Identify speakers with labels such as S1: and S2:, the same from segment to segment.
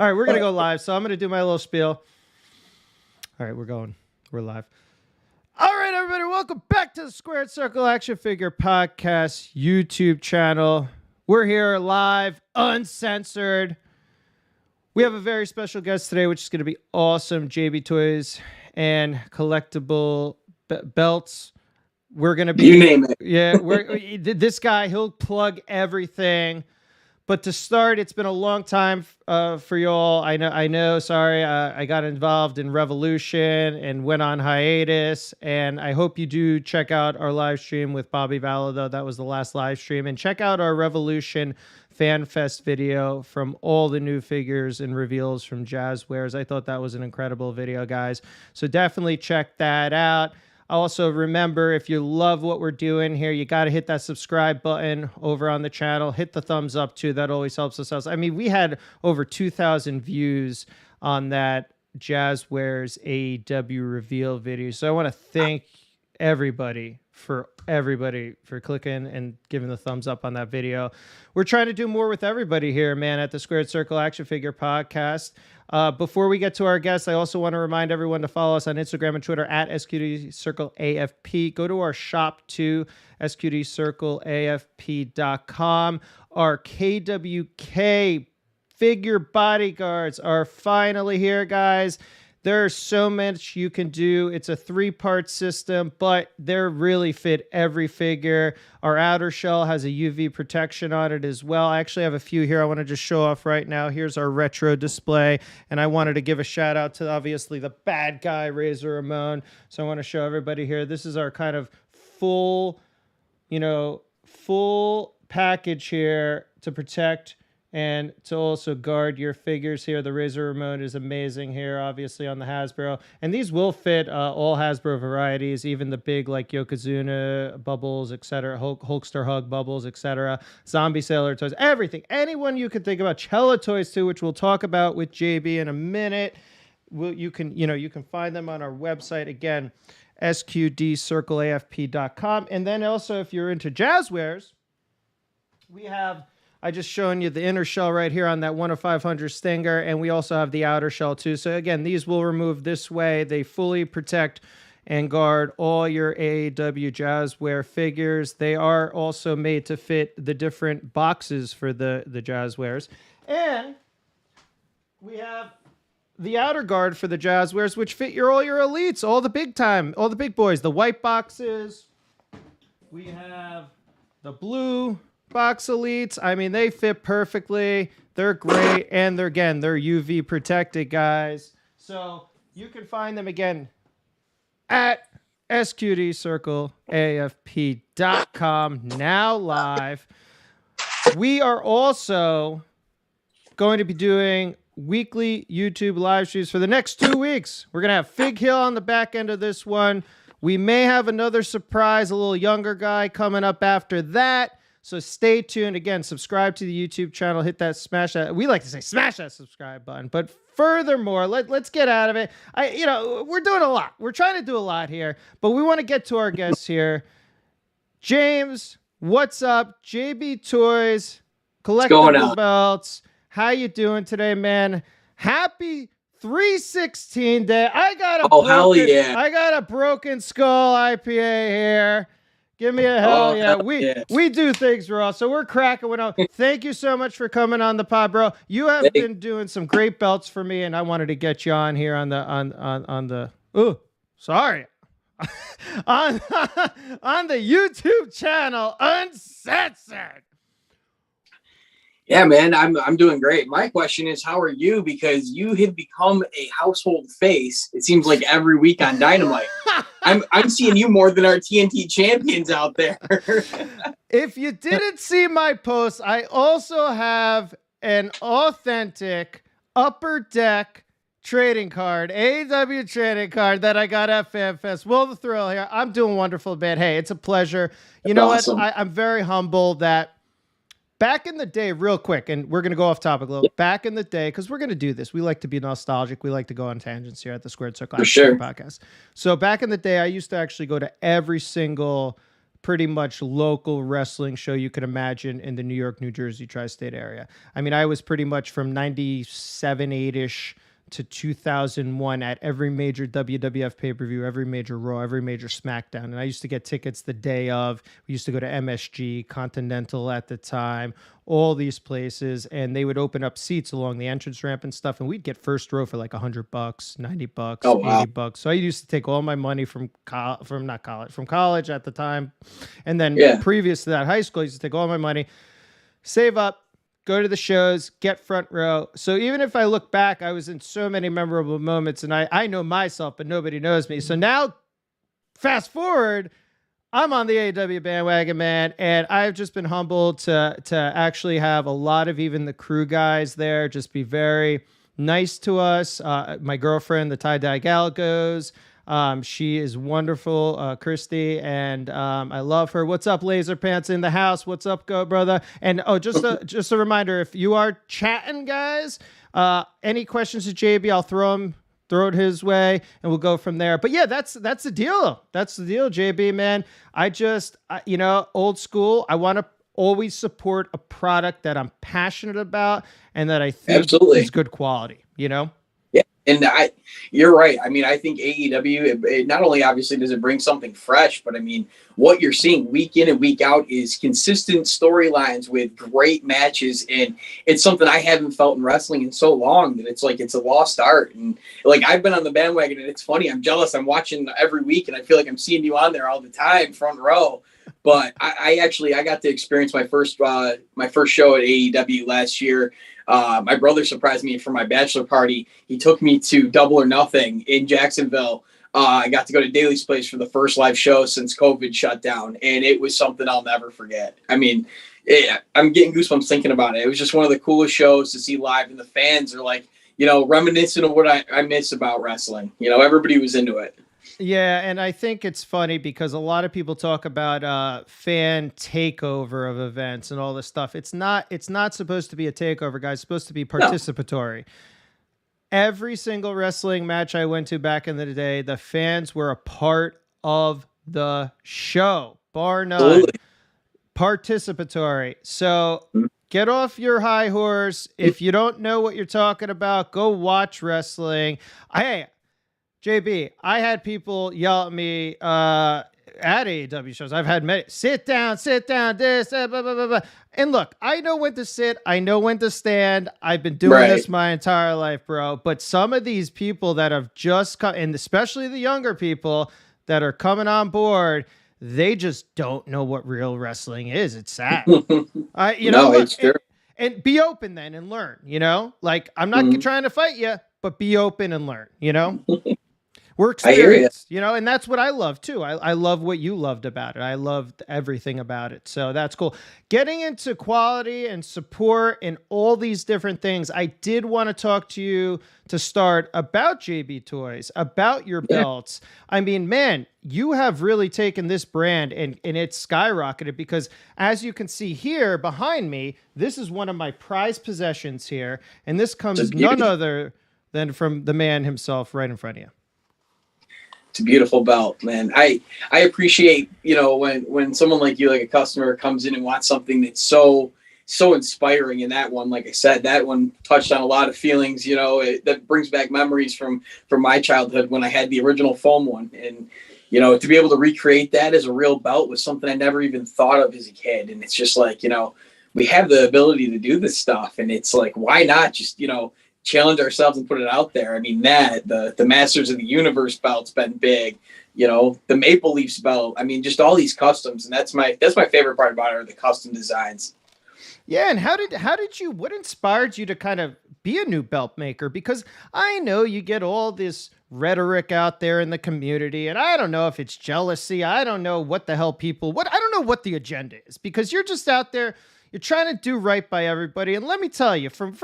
S1: All right, we're going to go live. So I'm going to do my little spiel. All right, we're going. We're live. All right, everybody, welcome back to the Squared Circle Action Figure Podcast YouTube channel. We're here live, uncensored. We have a very special guest today, which is going to be awesome. JB Toys and collectible belts. We're going to be...
S2: You name it.
S1: Yeah, this guy, he'll plug everything. But to start, it's been a long time for y'all. I know. Sorry, I got involved in Revolution and went on hiatus. And I hope you do check out our live stream with Bobby Vallo, though. That was the last live stream. And check out our Revolution Fan Fest video from all the new figures and reveals from Jazwares. I thought that was an incredible video, guys. So definitely check that out. Also, remember, if you love what we're doing here, you got to hit that subscribe button over on the channel. Hit the thumbs up, too. That always helps us out. I mean, we had over 2,000 views on that Jazwares AEW reveal video. So I want to thank everybody for clicking and giving the thumbs up on that video. We're trying to do more with everybody here, man, at the Squared Circle Action Figure Podcast. Before we get to our guests, I also want to remind everyone to follow us on Instagram and Twitter at SQDCircleAFP. Go to our shop too, SQDCircleAFP.com. Our KWK figure bodyguards are finally here, guys. There's so much you can do. It's a 3-part system, but they're really fit every figure. Our outer shell has a UV protection on it as well. I actually have a few here I want to just show off right now. Here's our retro display, and I wanted to give a shout out to obviously the bad guy, Razor Ramon. So I want to show everybody here. This is our kind of full package here to protect and to also guard your figures here. The Razor Remote is amazing here, obviously, on the Hasbro. And these will fit all Hasbro varieties, even the big, like, Yokozuna bubbles, etc., Hulkster Hug bubbles, etc., Zombie Sailor Toys, everything. Anyone you can think about. Chella Toys, too, which we'll talk about with JB in a minute. You can find them on our website. Again, SQDCircleAFP.com. And then also, if you're into Jazwares, we have... I just shown you the inner shell right here on that 1 of 500 Stinger, and we also have the outer shell too. So again, these will remove this way. They fully protect and guard all your AEW Jazware figures. They are also made to fit the different boxes for the Jazwares. And we have the outer guard for the Jazwares, which fit all your elites, all the big time, all the big boys, the white boxes. We have the blue box elites. I mean, they fit perfectly. They're great, and they're UV protected, guys. So you can find them again at SQDCircleAFP.com, now live. We are also going to be doing weekly YouTube live streams for the next 2 weeks. We're going to have Fig Hill on the back end of this one. We may have another surprise, a little younger guy coming up after that. So stay tuned. Again, subscribe to the YouTube channel. Hit that, smash that. We like to say smash that subscribe button. But furthermore, let's get out of it. We're doing a lot. We're trying to do a lot here. But we want to get to our guests here. James, what's up? JB Toys, collectible belts. How you doing today, man? Happy 3/16 day. I got a broken skull IPA here. Give me a hell yeah. We do things raw, so we're cracking one out. Thank you so much for coming on the pod, bro. You have been doing some great belts for me, and I wanted to get you on here on the on the YouTube channel, Uncensored.
S2: Yeah, man, I'm doing great. My question is, how are you? Because you have become a household face. It seems like every week on Dynamite. I'm seeing you more than our TNT champions out there.
S1: If you didn't see my post, I also have an authentic Upper Deck trading card, AEW trading card that I got at FanFest. Will the thrill here. I'm doing wonderful, man. Hey, it's a pleasure. You know awesome. What? I'm very humbled that back in the day, real quick, and we're going to go off topic a little. Back in the day, because we're going to do this. We like to be nostalgic. We like to go on tangents here at the Squared Circle
S2: For sure.
S1: Podcast. So back in the day, I used to actually go to every single pretty much local wrestling show you could imagine in the New York, New Jersey, tri-state area. I mean, I was pretty much from 97, 8-ish to 2001 at every major WWF pay-per-view, every major Raw, every major SmackDown. And I used to get tickets the day of. We used to go to MSG, Continental at the time, all these places, and they would open up seats along the entrance ramp and stuff, and we'd get first row for like $100, $90,
S2: Oh, wow.
S1: $80. So I used to take all my money from college at the time, and then
S2: Yeah.
S1: previous to that, high school, I used to take all my money, save up, go to the shows, get front row. So even if I look back, I was in so many memorable moments, and I know myself, but nobody knows me. So now, fast forward, I'm on the AEW bandwagon, man, and I've just been humbled to actually have a lot of even the crew guys there just be very nice to us. My girlfriend, the tie-dye gal, goes. She is wonderful, Christy, and I love her. What's up, Laser Pants in the house? What's up, go brother? And just a reminder, if you are chatting, guys, any questions to JB, I'll throw it his way, and we'll go from there. But yeah, that's the deal. That's the deal, JB, man. Old school. I want to always support a product that I'm passionate about and that I think
S2: Absolutely.
S1: is good quality, Yeah.
S2: And you're right. I mean, I think AEW, it not only obviously does it bring something fresh, but I mean, what you're seeing week in and week out is consistent storylines with great matches. And it's something I haven't felt in wrestling in so long that it's like, it's a lost art. And like, I've been on the bandwagon, and it's funny. I'm jealous. I'm watching every week, and I feel like I'm seeing you on there all the time, front row. But I got to experience my first show at AEW last year. My brother surprised me for my bachelor party. He took me to Double or Nothing in Jacksonville. I got to go to Daly's Place for the first live show since COVID shut down, and it was something I'll never forget. I mean, I'm getting goosebumps thinking about it. It was just one of the coolest shows to see live, and the fans are like, reminiscent of what I miss about wrestling. Everybody was into it.
S1: Yeah, and I think it's funny because a lot of people talk about fan takeover of events and all this stuff. It's not supposed to be a takeover, guys. It's supposed to be participatory. No. Every single wrestling match I went to back in the day, the fans were a part of the show, bar none. Absolutely. Participatory. So get off your high horse. If you don't know what you're talking about, go watch wrestling. JB, I had people yell at me at AEW shows. I've had many, sit down, this, blah, blah, blah, blah. And look, I know when to sit. I know when to stand. I've been doing this my entire life, bro. But some of these people that have just come, and especially the younger people that are coming on board, they just don't know what real wrestling is. It's sad. It's true. And be open then and learn, Like, I'm not trying to fight you, but be open and learn, We're experienced, and that's what I love too. I love what you loved about it. I loved everything about it. So that's cool. Getting into quality and support and all these different things, I did want to talk to you to start about JB Toys, about your belts. I mean, man, you have really taken this brand and it's skyrocketed because as you can see here behind me, this is one of my prized possessions here. And this comes none other than from the man himself right in front of you.
S2: It's a beautiful belt, man. I appreciate, when someone like you, like a customer, comes in and wants something that's so inspiring. And that one, like I said, that one touched on a lot of feelings, that brings back memories from my childhood when I had the original foam one. And, to be able to recreate that as a real belt was something I never even thought of as a kid. And it's just like, we have the ability to do this stuff. And it's like, why not just, challenge ourselves and put it out there. I mean, the Masters of the Universe belt's been big, the Maple Leafs belt. I mean, just all these customs, and that's my favorite part about it, are the custom designs.
S1: Yeah, and what inspired you to kind of be a new belt maker? Because I know you get all this rhetoric out there in the community, and I don't know if it's jealousy. I don't know what the hell I don't know what the agenda is, because you're just out there, you're trying to do right by everybody. And let me tell you, from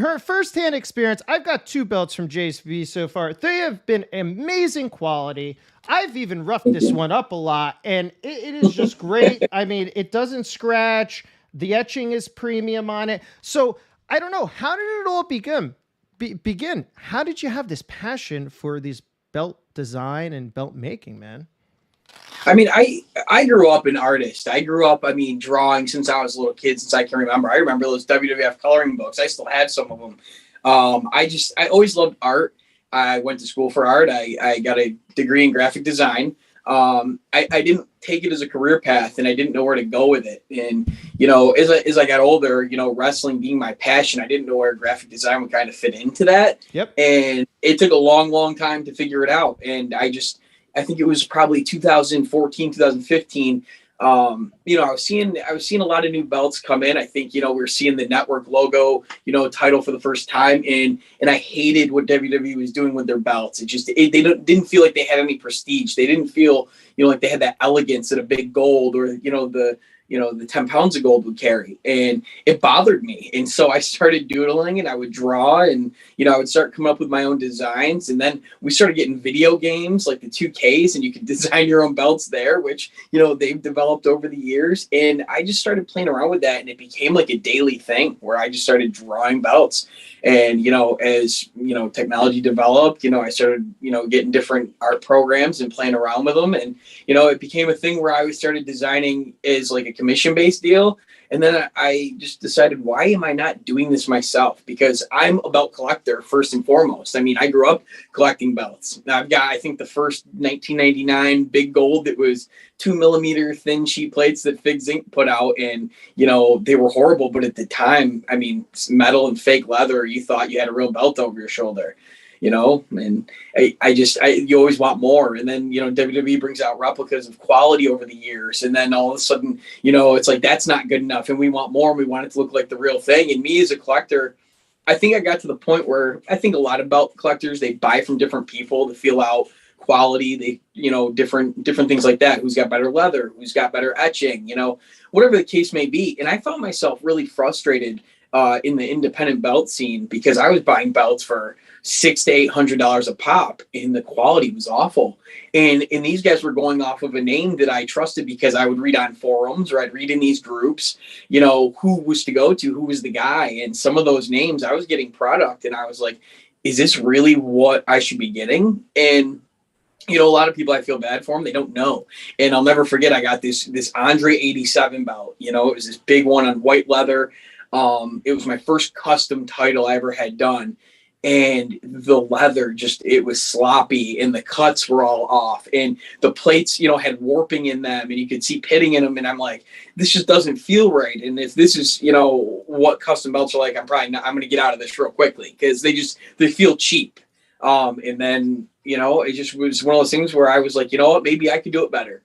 S1: her firsthand experience, I've got 2 belts from JSV so far. They have been amazing quality. I've even roughed this one up a lot, and it is just great. I mean, it doesn't scratch. The etching is premium on it. So I don't know. How did it all begin? How did you have this passion for these belt design and belt making, man?
S2: I mean, I grew up an artist. I grew up, I mean, drawing since I was a little kid, since I can remember. I remember those WWF coloring books. I still have some of them. I always loved art. I went to school for art. I got a degree in graphic design. I didn't take it as a career path, and I didn't know where to go with it. And, as I got older, wrestling being my passion, I didn't know where graphic design would kind of fit into that.
S1: Yep.
S2: And it took a long, long time to figure it out. And I think it was probably 2014, 2015. I was seeing a lot of new belts come in. I think, we were seeing the network logo, title for the first time. And I hated what WWE was doing with their belts. They didn't feel like they had any prestige. They didn't feel, like they had that elegance that a big gold or, the 10 pounds of gold would carry. And it bothered me. And so I started doodling, and I would draw, and, I would start coming up with my own designs. And then we started getting video games like the 2Ks, and you could design your own belts there, which, they've developed over the years. And I just started playing around with that, and it became like a daily thing where I just started drawing belts. And, as, technology developed, I started, getting different art programs and playing around with them. And, it became a thing where I started designing as like a commission-based deal. And then I just decided, why am I not doing this myself? Because I'm a belt collector first and foremost. I mean, I grew up collecting belts. Now I've got, I think, the first 1999 big gold that was 2mm thin sheet plates that Figs Inc. put out. And, they were horrible. But at the time, I mean, metal and fake leather, you thought you had a real belt over your shoulder. And you always want more. And then, WWE brings out replicas of quality over the years. And then all of a sudden, it's like, that's not good enough. And we want more, and we want it to look like the real thing. And me as a collector, I think I got to the point where I think a lot of belt collectors, they buy from different people to feel out quality. They, different things like that. Who's got better leather, who's got better etching, whatever the case may be. And I found myself really frustrated in the independent belt scene, because I was buying belts for $600 to $800 a pop, and the quality was awful. And these guys were going off of a name that I trusted, because I would read on forums, or I'd read in these groups, who was to go to, who was the guy. And some of those names, I was getting product, and I was like, is this really what I should be getting? And a lot of people, I feel bad for them. They don't know. And I'll never forget, I got this Andre 87 belt. It was this big one on white leather. It was my first custom title I ever had done. And the leather, it was sloppy, and the cuts were all off, and the plates, had warping in them, and you could see pitting in them. And I'm like, this just doesn't feel right. And if this is, what custom belts are like, I'm going to get out of this real quickly, because they feel cheap. And then, it just was one of those things where I was like, maybe I could do it better.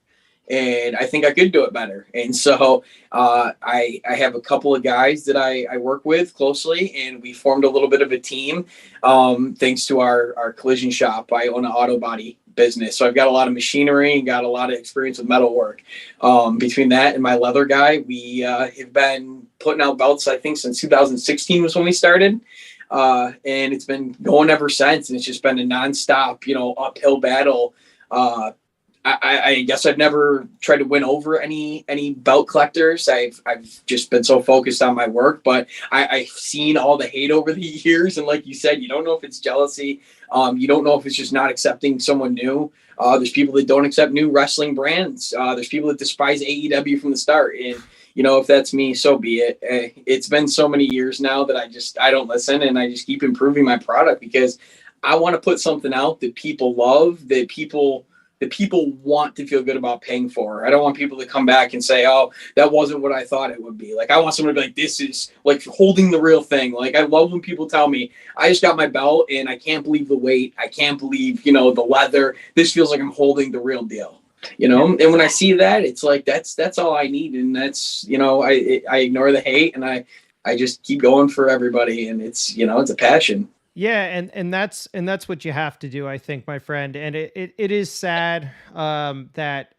S2: And I think I could do it better. And so I have a couple of guys that I work with closely, and we formed a little bit of a team thanks to our collision shop. I own an auto body business, so I've got a lot of machinery and got a lot of experience with metal work. Between that and my leather guy, we have been putting out belts, I think, since 2016 was when we started. And it's been going ever since. And it's just been a nonstop, uphill battle. I guess I've never tried to win over any belt collectors. I've just been so focused on my work, but I've seen all the hate over the years. And like you said, you don't know if it's jealousy. You don't know if it's just not accepting someone new. There's people that don't accept new wrestling brands. There's people that despise AEW from the start. And, if that's me, so be it. It's been so many years now that I don't listen, and I just keep improving my product, because I want to put something out that people love, that people want to feel good about paying for. I don't want people to come back and say, oh, that wasn't what I thought it would be. Like, I want someone to be like, this is like holding the real thing. Like, I love when people tell me, I just got my belt and I can't believe the weight. I can't believe, the leather. This feels like I'm holding the real deal, and when I see that, it's like, that's all I need. And that's, I ignore the hate, and I just keep going for everybody. And it's, it's a passion.
S1: Yeah, and that's what you have to do, I think, my friend. And it is sad that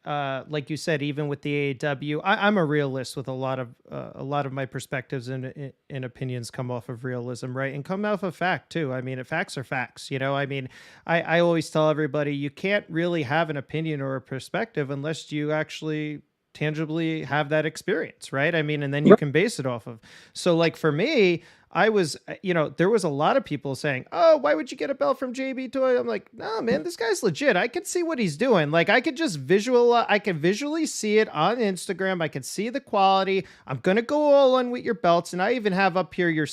S1: like you said, even with the AEW, I'm a realist with a lot of my perspectives and opinions come off of realism, right? And come off of fact too. I mean, facts are facts, I mean, I always tell everybody, you can't really have an opinion or a perspective unless you actually tangibly have that experience, right? I mean, and then you can base it off of. So like for me, I was, there was a lot of people saying, "Oh, why would you get a belt from JB Toy?" I'm like, "No, man, this guy's legit. I can see what he's doing. Like, I could just I can visually see it on Instagram. I can see the quality. I'm gonna go all in with your belts, and I even have up here your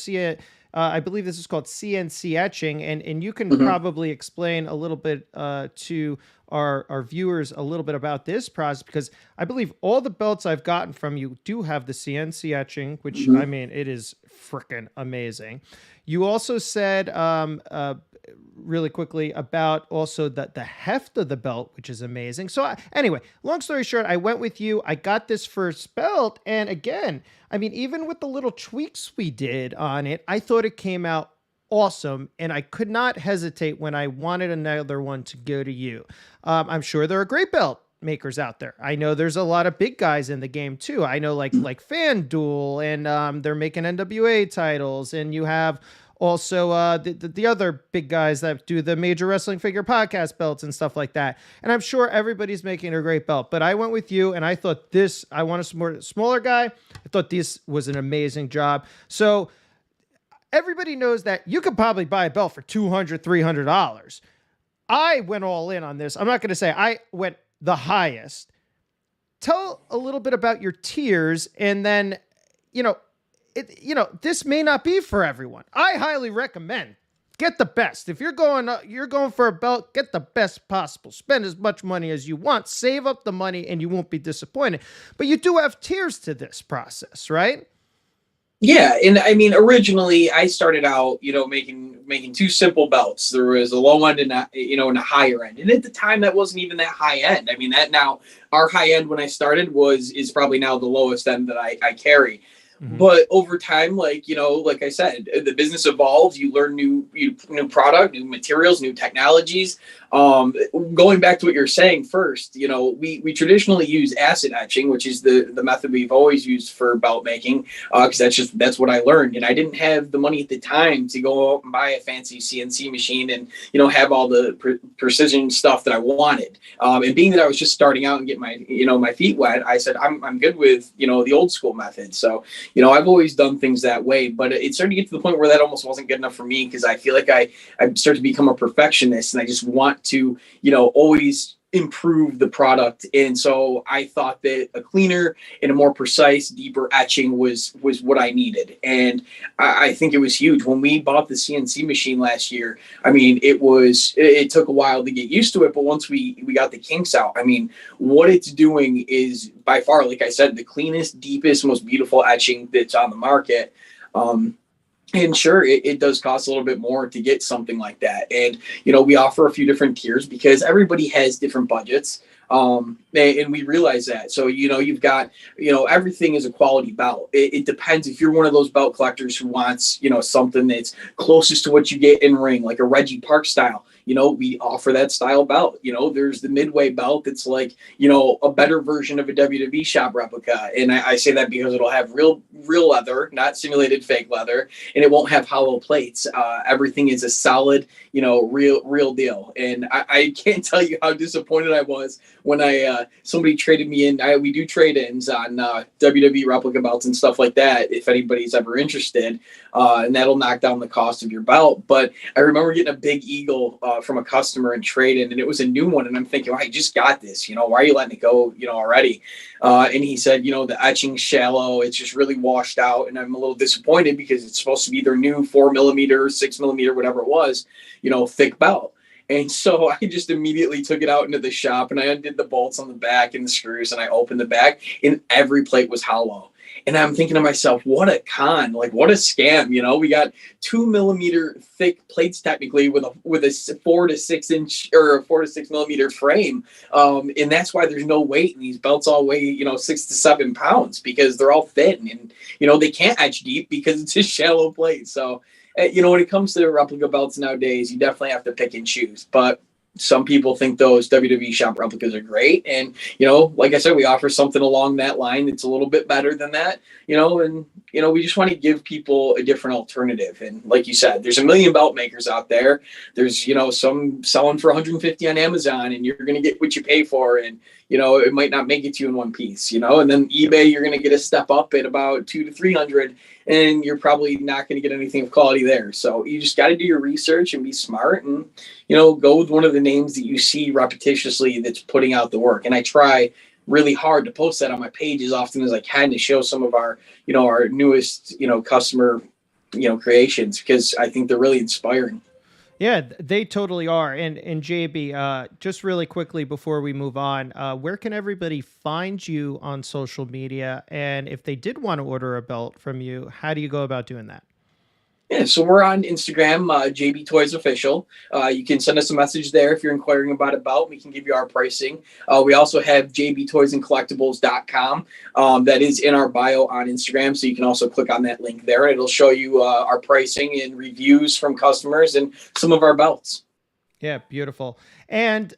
S1: I believe this is called CNC etching, and you can probably explain a little bit to our viewers a little bit about this process, because I believe all the belts I've gotten from you do have the CNC etching, which I mean, it is freaking amazing. You also said really quickly about also the heft of the belt, which is amazing. So anyway, long story short, I went with you. I got this first belt, and again, I mean, even with the little tweaks we did on it, I thought it came out awesome, and I could not hesitate when I wanted another one to go to you. I'm sure there are great belt makers out there. I know there's a lot of big guys in the game too. I know like FanDuel, and they're making NWA titles, and you have also the other big guys that do the Major Wrestling Figure podcast belts and stuff like that. And I'm sure everybody's making a great belt, but I went with you, and I thought I want a smaller guy. I thought this was an amazing job. So everybody knows that you could probably buy a belt for $200, $300. I went all in on this. I'm not going to say I went the highest. Tell a little bit about your tiers, and then, this may not be for everyone. I highly recommend get the best. If you're going for a belt, get the best possible. Spend as much money as you want. Save up the money, and you won't be disappointed. But you do have tiers to this process, right?
S2: Yeah, and I mean, originally I started out, making two simple belts. There was a low end and and a higher end, and at the time that wasn't even that high end. I mean, that now our high end when I started is probably now the lowest end that I carry. But over time, like I said, the business evolves. You learn new product, new materials, new technologies. Going back to what you're saying first, we traditionally use acid etching, which is the method we've always used for belt making, because that's what I learned. And I didn't have the money at the time to go out and buy a fancy CNC machine and have all the precision stuff that I wanted. And being that I was just starting out and getting my feet wet, I said I'm good with the old school method. So I've always done things that way, but it started to get to the point where that almost wasn't good enough for me, because I feel like I started to become a perfectionist, and I just want to, always improve the product. And so I thought that a cleaner and a more precise, deeper etching was what I needed. And I think it was huge. When we bought the CNC machine last year, I mean, it took a while to get used to it, but once we got the kinks out, I mean, what it's doing is by far, like I said, the cleanest, deepest, most beautiful etching that's on the market. And sure, it does cost a little bit more to get something like that. And, we offer a few different tiers because everybody has different budgets. And we realize that. So, you've got, everything is a quality belt. It depends if you're one of those belt collectors who wants, something that's closest to what you get in ring, like a Reggie Park style. We offer that style belt. There's the Midway belt that's like, a better version of a WWE shop replica. And I say that because it'll have real leather, not simulated fake leather, and it won't have hollow plates. Everything is a solid, real deal. And I can't tell you how disappointed I was when somebody traded me in. We do trade-ins on WWE replica belts and stuff like that, if anybody's ever interested. And that'll knock down the cost of your belt. But I remember getting a Big Eagle from a customer in trade-in, and it was a new one. And I'm thinking, I just got this, why are you letting it go, already? And he said, the etching's shallow. It's just really washed out. And I'm a little disappointed because it's supposed to be their new 4mm, 6mm, whatever it was, thick belt. And so I just immediately took it out into the shop, and I undid the bolts on the back and the screws, and I opened the back, and every plate was hollow. And I'm thinking to myself, what a con, like what a scam. We got 2mm thick plates technically with a 4 to 6 inch or a 4 to 6mm frame. And that's why there's no weight. And these belts all weigh, 6 to 7 pounds because they're all thin, and, they can't etch deep because it's a shallow plate. So, when it comes to replica belts nowadays, you definitely have to pick and choose. But some people think those WWE shop replicas are great. And, like I said, we offer something along that line that's a little bit better than that, and, we just want to give people a different alternative. And like you said, there's a million belt makers out there. There's, some selling for $150 on Amazon, and you're going to get what you pay for. And, it might not make it to you in one piece, and then eBay, you're going to get a step up at about 200 to 300, and you're probably not going to get anything of quality there. So you just got to do your research and be smart and, go with one of the names that you see repetitiously that's putting out the work. And I try really hard to post that on my page as often as I can to show some of our, our newest, customer, creations, because I think they're really inspiring.
S1: Yeah, they totally are. And JB, just really quickly before we move on, where can everybody find you on social media? And if they did want to order a belt from you, how do you go about doing that?
S2: Yeah, so we're on Instagram, JB Toys Official. You can send us a message there if you're inquiring about a belt. We can give you our pricing. We also have jbtoysandcollectibles.com. That is in our bio on Instagram, so you can also click on that link there. It'll show you our pricing and reviews from customers and some of our belts.
S1: Yeah, beautiful. And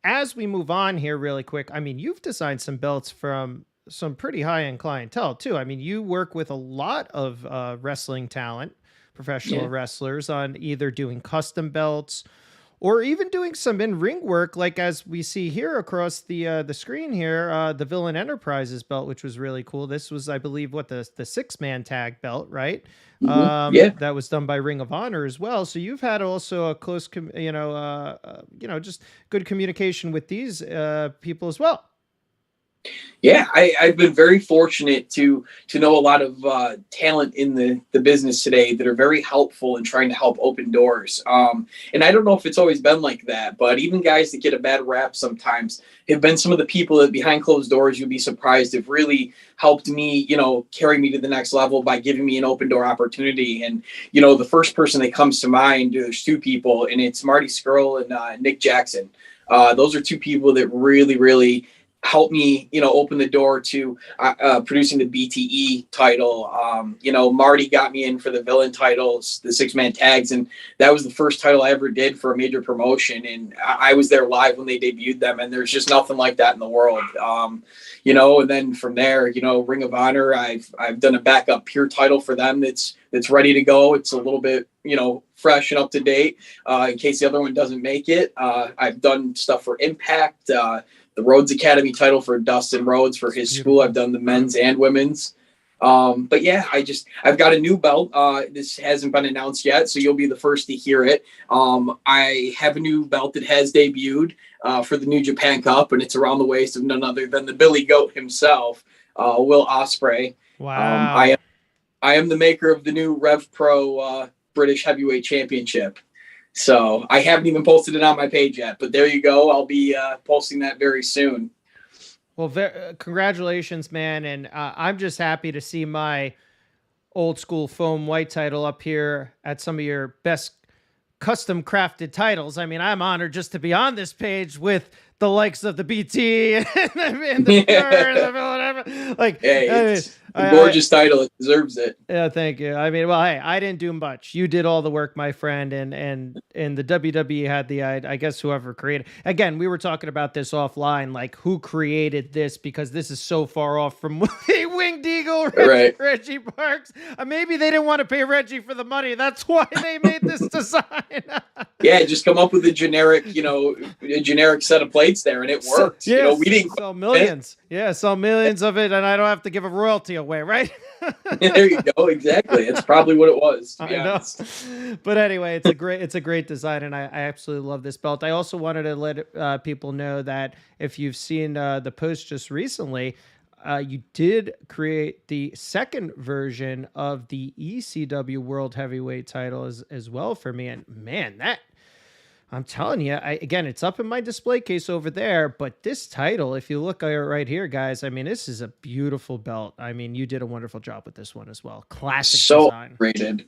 S1: as we move on here really quick, I mean, you've designed some belts from some pretty high-end clientele, too. I mean, you work with a lot of wrestling talent, professional wrestlers, on either doing custom belts or even doing some in-ring work, like as we see here across the screen here, the Villain Enterprises belt, which was really cool. This was, I believe, what the 6-man tag belt, right? That was done by Ring of Honor as well. So you've had also a close, just good communication with these people as well.
S2: Yeah, I've been very fortunate to know a lot of talent in the business today that are very helpful in trying to help open doors. And I don't know if it's always been like that, but even guys that get a bad rap sometimes have been some of the people that behind closed doors, you'd be surprised, have really helped me, carry me to the next level by giving me an open door opportunity. And, the first person that comes to mind, there's two people, and it's Marty Skrull and Nick Jackson. Those are two people that really, really helped me, open the door to producing the BTE title. Marty got me in for the Villain titles, the 6-man tags, and that was the first title I ever did for a major promotion. And I was there live when they debuted them, and there's just nothing like that in the world. And then from there, Ring of Honor, I've done a backup pure title for them that's ready to go. It's a little bit, fresh and up to date in case the other one doesn't make it. I've done stuff for Impact, the Rhodes Academy title for Dustin Rhodes for his school. I've done the men's and women's. But yeah, I've got a new belt. This hasn't been announced yet, so you'll be the first to hear it. I have a new belt that has debuted for the New Japan Cup, and it's around the waist of none other than the Billy Goat himself, Will Ospreay.
S1: Wow.
S2: I am the maker of the new Rev Pro British Heavyweight Championship. So I haven't even posted it on my page yet, but there you go. I'll be posting that very soon.
S1: Well, congratulations, man. And I'm just happy to see my old school foam white title up here at some of your best custom crafted titles. I mean, I'm honored just to be on this page with the likes of the BT and the and the Villain. Like,
S2: hey, it's a gorgeous title. It deserves it.
S1: Yeah, thank you. I mean, well, hey, I didn't do much. You did all the work, my friend, and the WWE had the, I guess, whoever created. Again, we were talking about this offline, like who created this, because this is so far off from Winged Eagle, Reggie Parks. Maybe they didn't want to pay Reggie for the money. That's why they made this design.
S2: Yeah, just come up with a generic, a generic set of plates there, and it worked.
S1: Yeah,
S2: we didn't
S1: sell millions. Yeah, sell millions of it, and I don't have to give a royalty away, right?
S2: There you go. Exactly. It's probably what it was, to be honest.
S1: But anyway, it's a great design, and I absolutely love this belt. I also wanted to let people know that if you've seen the post just recently, you did create the second version of the ECW World Heavyweight title as well for me. And man, I'm telling you, again, it's up in my display case over there, but this title, if you look right here, guys, I mean, this is a beautiful belt. I mean, you did a wonderful job with this one as well. Classic design.
S2: Rated.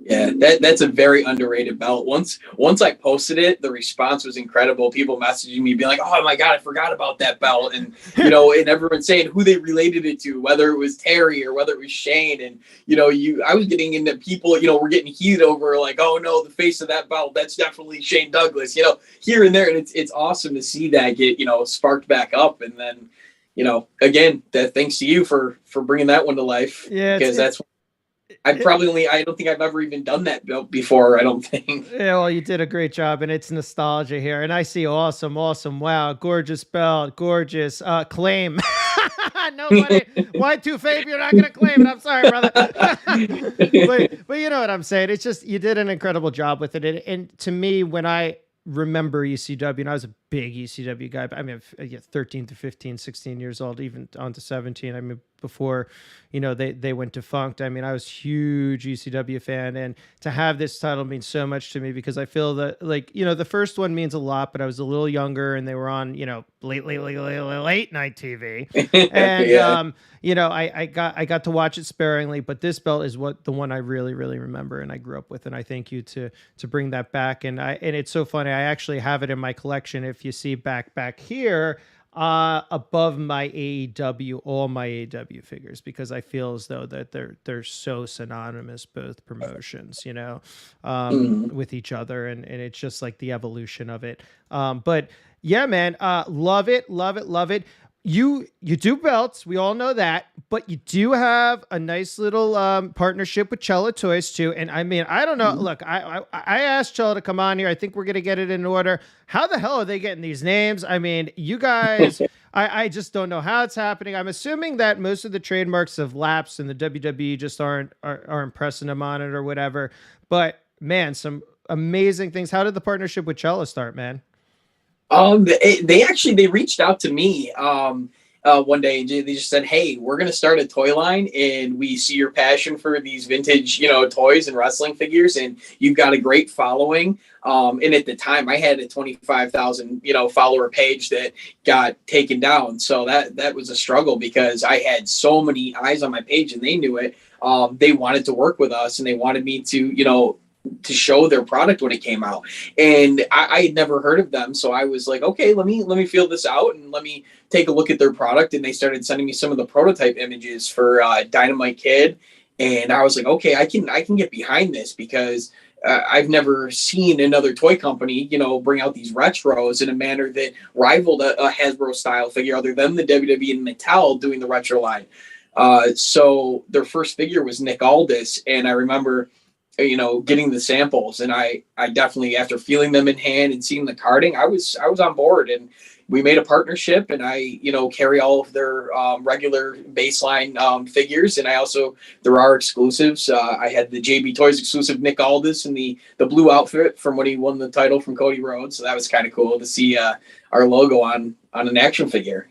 S2: Yeah, that's a very underrated belt. Once I posted it, the response was incredible. People messaging me being like, "Oh my God, I forgot about that belt." And, and everyone saying who they related it to, whether it was Terry or whether it was Shane. And, I was getting into people, we're getting heated over like, "Oh no, the face of that belt, that's definitely Shane Douglas," here and there. And it's awesome to see that get, sparked back up. And then, again, that thanks to you for bringing that one to life.
S1: Yeah.
S2: Because I don't think I've ever even done that belt before. I don't think.
S1: Yeah, well, you did a great job, and it's nostalgia here. And I see awesome, awesome, wow, gorgeous belt, gorgeous. Claim. Nobody, Y2Fabe, you're not gonna claim it. I'm sorry, brother. but you know what I'm saying. It's just you did an incredible job with it, and to me, when I remember ECW, and I was a big ECW guy. I mean, 13 to 15, 16 years old, even on to 17. I mean, before, they went defunct. I mean, I was huge ECW fan, and to have this title means so much to me because I feel that, like, the first one means a lot, but I was a little younger and they were on, late night TV. And,
S2: Yeah.
S1: I got to watch it sparingly, but this belt is the one I really, really remember and I grew up with. And I thank you to bring that back. And it's so funny. I actually have it in my collection. If you see back here, above my AEW, all my AEW figures, because I feel as though that they're so synonymous, both promotions, with each other, and it's just like the evolution of it. But yeah, man, love it, love it, love it. You do belts, we all know that, but you do have a nice little partnership with Chella Toys too. And I mean, I don't know. Look, I asked Chella to come on here. I think we're gonna get it in order. How the hell are they getting these names? I mean, you guys, I just don't know how it's happening. I'm assuming that most of the trademarks have lapsed and the WWE just aren't pressing them on it or whatever. But man, some amazing things. How did the partnership with Chella start, man?
S2: They reached out to me one day and they just said, "Hey, we're going to start a toy line and we see your passion for these vintage, toys and wrestling figures, and you've got a great following." And at the time I had a 25,000, follower page that got taken down. So that was a struggle because I had so many eyes on my page and they knew it. They wanted to work with us and they wanted me to show their product when it came out, and I had never heard of them, so I was like, okay, let me feel this out and let me take a look at their product. And they started sending me some of the prototype images for Dynamite Kid, and I was like, okay, I can get behind this because I've never seen another toy company bring out these retros in a manner that rivaled a Hasbro style figure other than the WWE and Mattel doing the retro line. So their first figure was Nick Aldis, and I remember getting the samples, and I definitely, after feeling them in hand and seeing the carding, I was on board, and we made a partnership, and I carry all of their regular baseline figures, and there are exclusives. I had the JB Toys exclusive Nick Aldis in the blue outfit from when he won the title from Cody Rhodes, so that was kind of cool to see our logo on an action figure.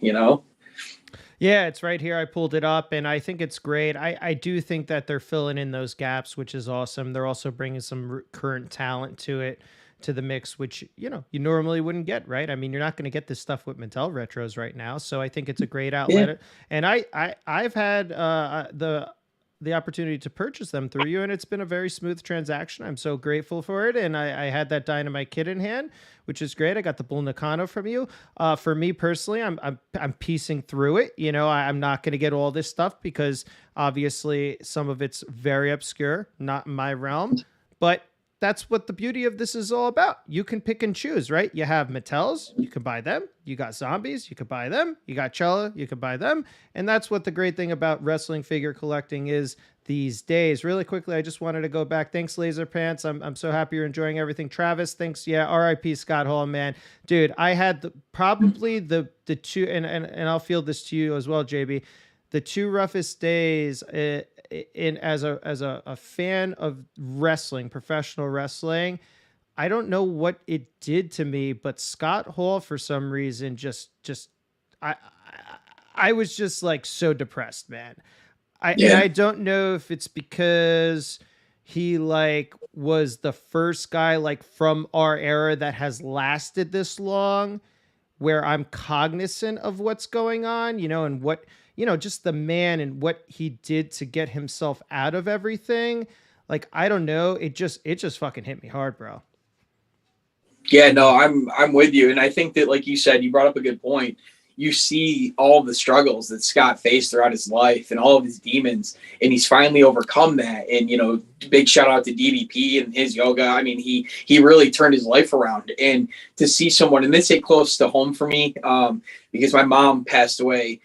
S1: Yeah, it's right here. I pulled it up, and I think it's great. I do think that they're filling in those gaps, which is awesome. They're also bringing some current talent to the mix, which, you normally wouldn't get, right? I mean, you're not going to get this stuff with Mattel retros right now. So I think it's a great outlet. Yeah. And I've had the opportunity to purchase them through you, and it's been a very smooth transaction. I'm so grateful for it. And I had that Dynamite Kid in hand, which is great. I got the Bull Nakano from you. For me personally, I'm piecing through it. I'm not going to get all this stuff because obviously some of it's very obscure, not in my realm, but that's what the beauty of this is all about. You can pick and choose, right? You have Mattels, you can buy them. You got Zombies, you could buy them. You got Chella, you could buy them. And that's what the great thing about wrestling figure collecting is these days. Really quickly, I just wanted to go back. Thanks, Laser Pants. I'm so happy you're enjoying everything. Travis, thanks. Yeah, R.I.P. Scott Hall, man. Dude, I had probably the two, and I'll feel this to you as well, JB. The two roughest days as a fan of wrestling, professional wrestling. I don't know what it did to me, but Scott Hall, for some reason, I was just like so depressed, man. And I don't know if it's because he was the first guy from our era that has lasted this long, where I'm cognizant of what's going on, and what, just the man and what he did to get himself out of everything. I don't know. It just fucking hit me hard, bro.
S2: Yeah, no, I'm with you. And I think that, like you said, you brought up a good point. You see all the struggles that Scott faced throughout his life and all of his demons, and he's finally overcome that. And, big shout out to DDP and his yoga. I mean, he really turned his life around. And to see someone, and this hit close to home for me, because my mom passed away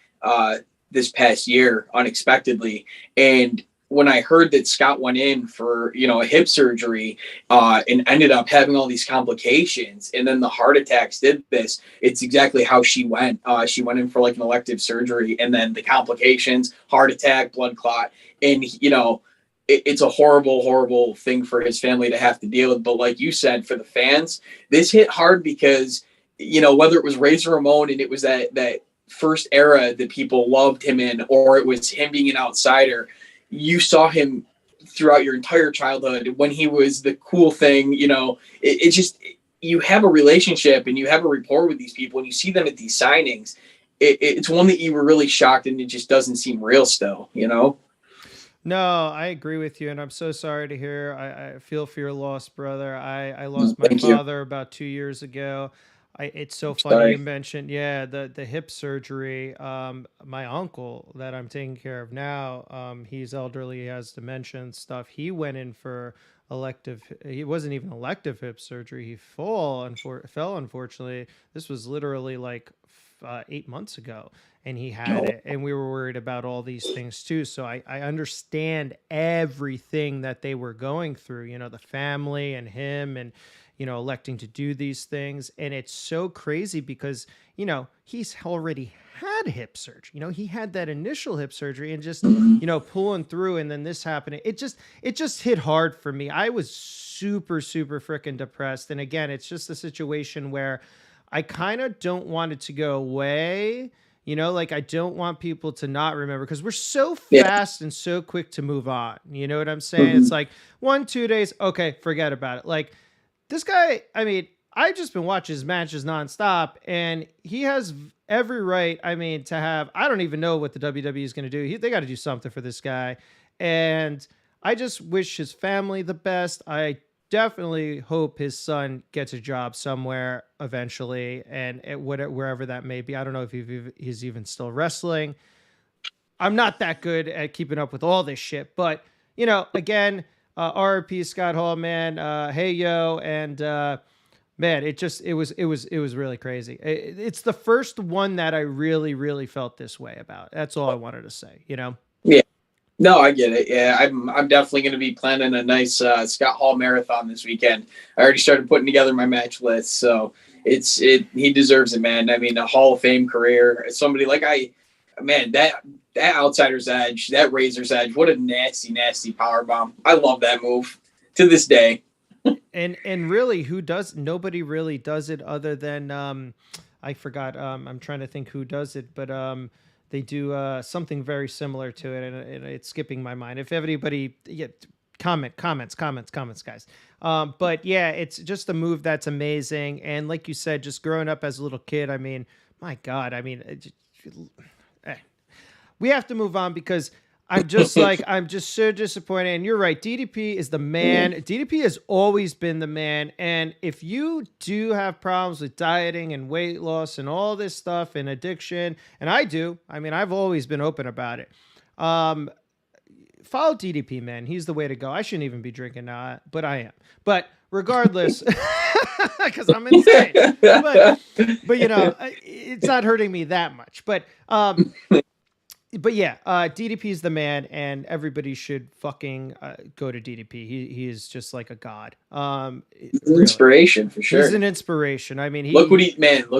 S2: this past year unexpectedly. And when I heard that Scott went in for, a hip surgery, and ended up having all these complications, and then the heart attacks did this, it's exactly how she went. She went in for like an elective surgery, and then the complications, heart attack, blood clot, and it's a horrible, horrible thing for his family to have to deal with. But like you said, for the fans, this hit hard because, whether it was Razor Ramon and it was that first era that people loved him in, or it was him being an outsider, you saw him throughout your entire childhood when he was the cool thing. It just, you have a relationship and you have a rapport with these people, and you see them at these signings. It's one that you were really shocked, and it just doesn't seem real still,
S1: No, I agree with you, and I'm so sorry to hear. I feel for your loss, brother. I lost my father about 2 years ago. It's so funny you mentioned, the hip surgery. My uncle that I'm taking care of now, he's elderly, he has dementia and stuff. He went in for elective. He wasn't even elective hip surgery. He fell, unfortunately. This was literally like 8 months ago, and he had it, and we were worried about all these things too. So I understand everything that they were going through, the family and him, and electing to do these things. And it's so crazy because, he's already had hip surgery. He had that initial hip surgery and just, pulling through. And then this happened. It just hit hard for me. I was super, super freaking depressed. And again, it's just a situation where I kind of don't want it to go away. Like I don't want people to not remember, because we're so fast and so quick to move on. You know what I'm saying? It's like 1-2 days. Okay, forget about it. Like, this guy, I've just been watching his matches nonstop, and he has every right, to have, I don't even know what the WWE is going to do. They got to do something for this guy. And I just wish his family the best. I definitely hope his son gets a job somewhere eventually, and wherever that may be. I don't know if he's even still wrestling. I'm not that good at keeping up with all this shit, but, again, RP Scott Hall, man. Hey yo, and man, it was really crazy. It's the first one that I really, really felt this way about. That's all I wanted to say. Yeah.
S2: No, I get it. Yeah, I'm definitely going to be planning a nice Scott Hall marathon this weekend. I already started putting together my match list, so he deserves it, man. A Hall of Fame career. Somebody like that outsider's edge, that razor's edge, what a nasty, nasty power bomb. I love that move to this day.
S1: and really, nobody really does it other than I forgot. I'm trying to think who does it, but they do something very similar to it, and it's skipping my mind. If everybody, comments, guys. But yeah, it's just a move that's amazing. And like you said, just growing up as a little kid, my God, we have to move on, because I'm just so disappointed. And you're right. DDP is the man. DDP has always been the man. And if you do have problems with dieting and weight loss and all this stuff and addiction, and I do, I've always been open about it. Follow DDP, man. He's the way to go. I shouldn't even be drinking now, but I am. But regardless, because I'm insane. But it's not hurting me that much. But yeah, DDP is the man, and everybody should fucking go to DDP. He is just like a god.
S2: He's an inspiration for sure.
S1: He's an inspiration.
S2: Look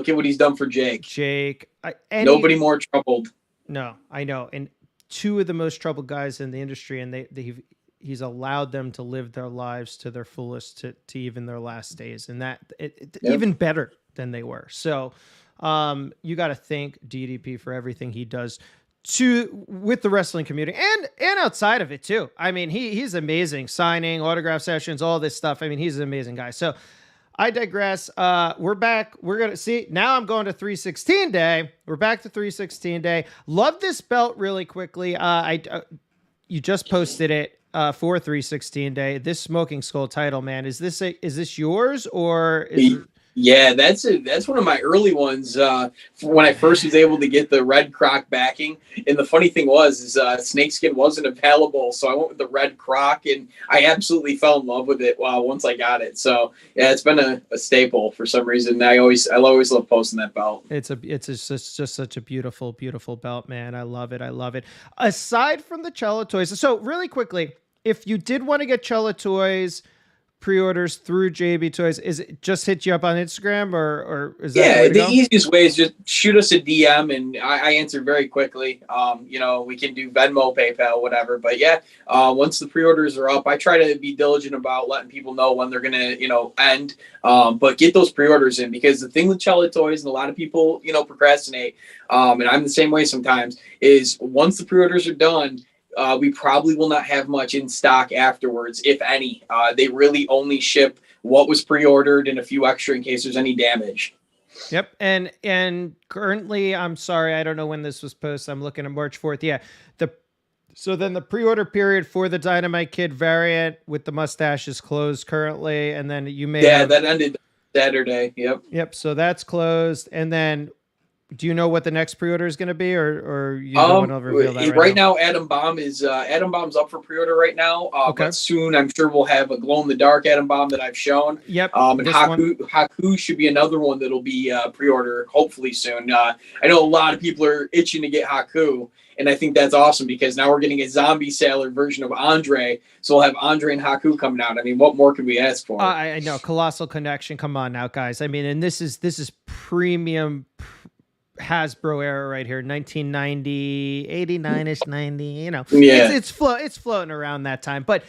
S2: at what he's done for Jake. Nobody more troubled.
S1: No, I know. And two of the most troubled guys in the industry, and he's allowed them to live their lives to their fullest, to even their last days, and even better than they were. So you got to thank DDP for everything he does with the wrestling community and outside of it too. He's amazing. Signing, autograph sessions, all this stuff. He's an amazing guy. So I digress. We're back. We're going to see. Now I'm going to 316 day. We're back to 316 day. Love this belt really quickly. You just posted it for 316 day. This Smoking Skull title, man. Is this yours or is
S2: Yeah, that's one of my early ones. When I first was able to get the red croc backing, and the funny thing is snakeskin wasn't available, so I went with the red croc, and I absolutely fell in love with it. Once I got it, so yeah, it's been a staple for some reason. I always love posting that belt.
S1: It's just such a beautiful belt, man. I love it. I love it. Aside from the Chella Toys, so really quickly, if you did want to get Chella Toys pre-orders through JB Toys, is it just hit you up on Instagram or is that
S2: the easiest way is just shoot us a DM and I answer very quickly. We can do Venmo, PayPal, whatever. But yeah, once the pre-orders are up, I try to be diligent about letting people know when they're gonna, end. But get those pre-orders in, because the thing with Chella Toys, and a lot of people, procrastinate, and I'm the same way sometimes, is once the pre-orders are done, we probably will not have much in stock afterwards, if any. They really only ship what was pre-ordered and a few extra in case there's any damage.
S1: Yep. And currently, I'm sorry, I don't know when this was posted. I'm looking at March 4th. Yeah. So then the pre-order period for the Dynamite Kid variant with the mustache is closed currently. And then you may
S2: that ended Saturday.
S1: Yep. So that's closed. And then do you know what the next pre-order is going to be, or you don't want to reveal that
S2: right now? Atom Bomb's up for pre-order right now.
S1: Okay.
S2: But soon I'm sure we'll have a glow-in-the-dark Atom Bomb that I've shown.
S1: Yep.
S2: And Haku should be another one that'll be pre-order hopefully soon. I know a lot of people are itching to get Haku, and I think that's awesome because now we're getting a zombie sailor version of Andre. So we'll have Andre and Haku coming out. I mean, what more could we ask for?
S1: I know. Colossal Connection. Come on now, guys. I mean, and this is premium Hasbro era right here, 1990, 89ish, 90,
S2: Yeah.
S1: It's floating around that time. But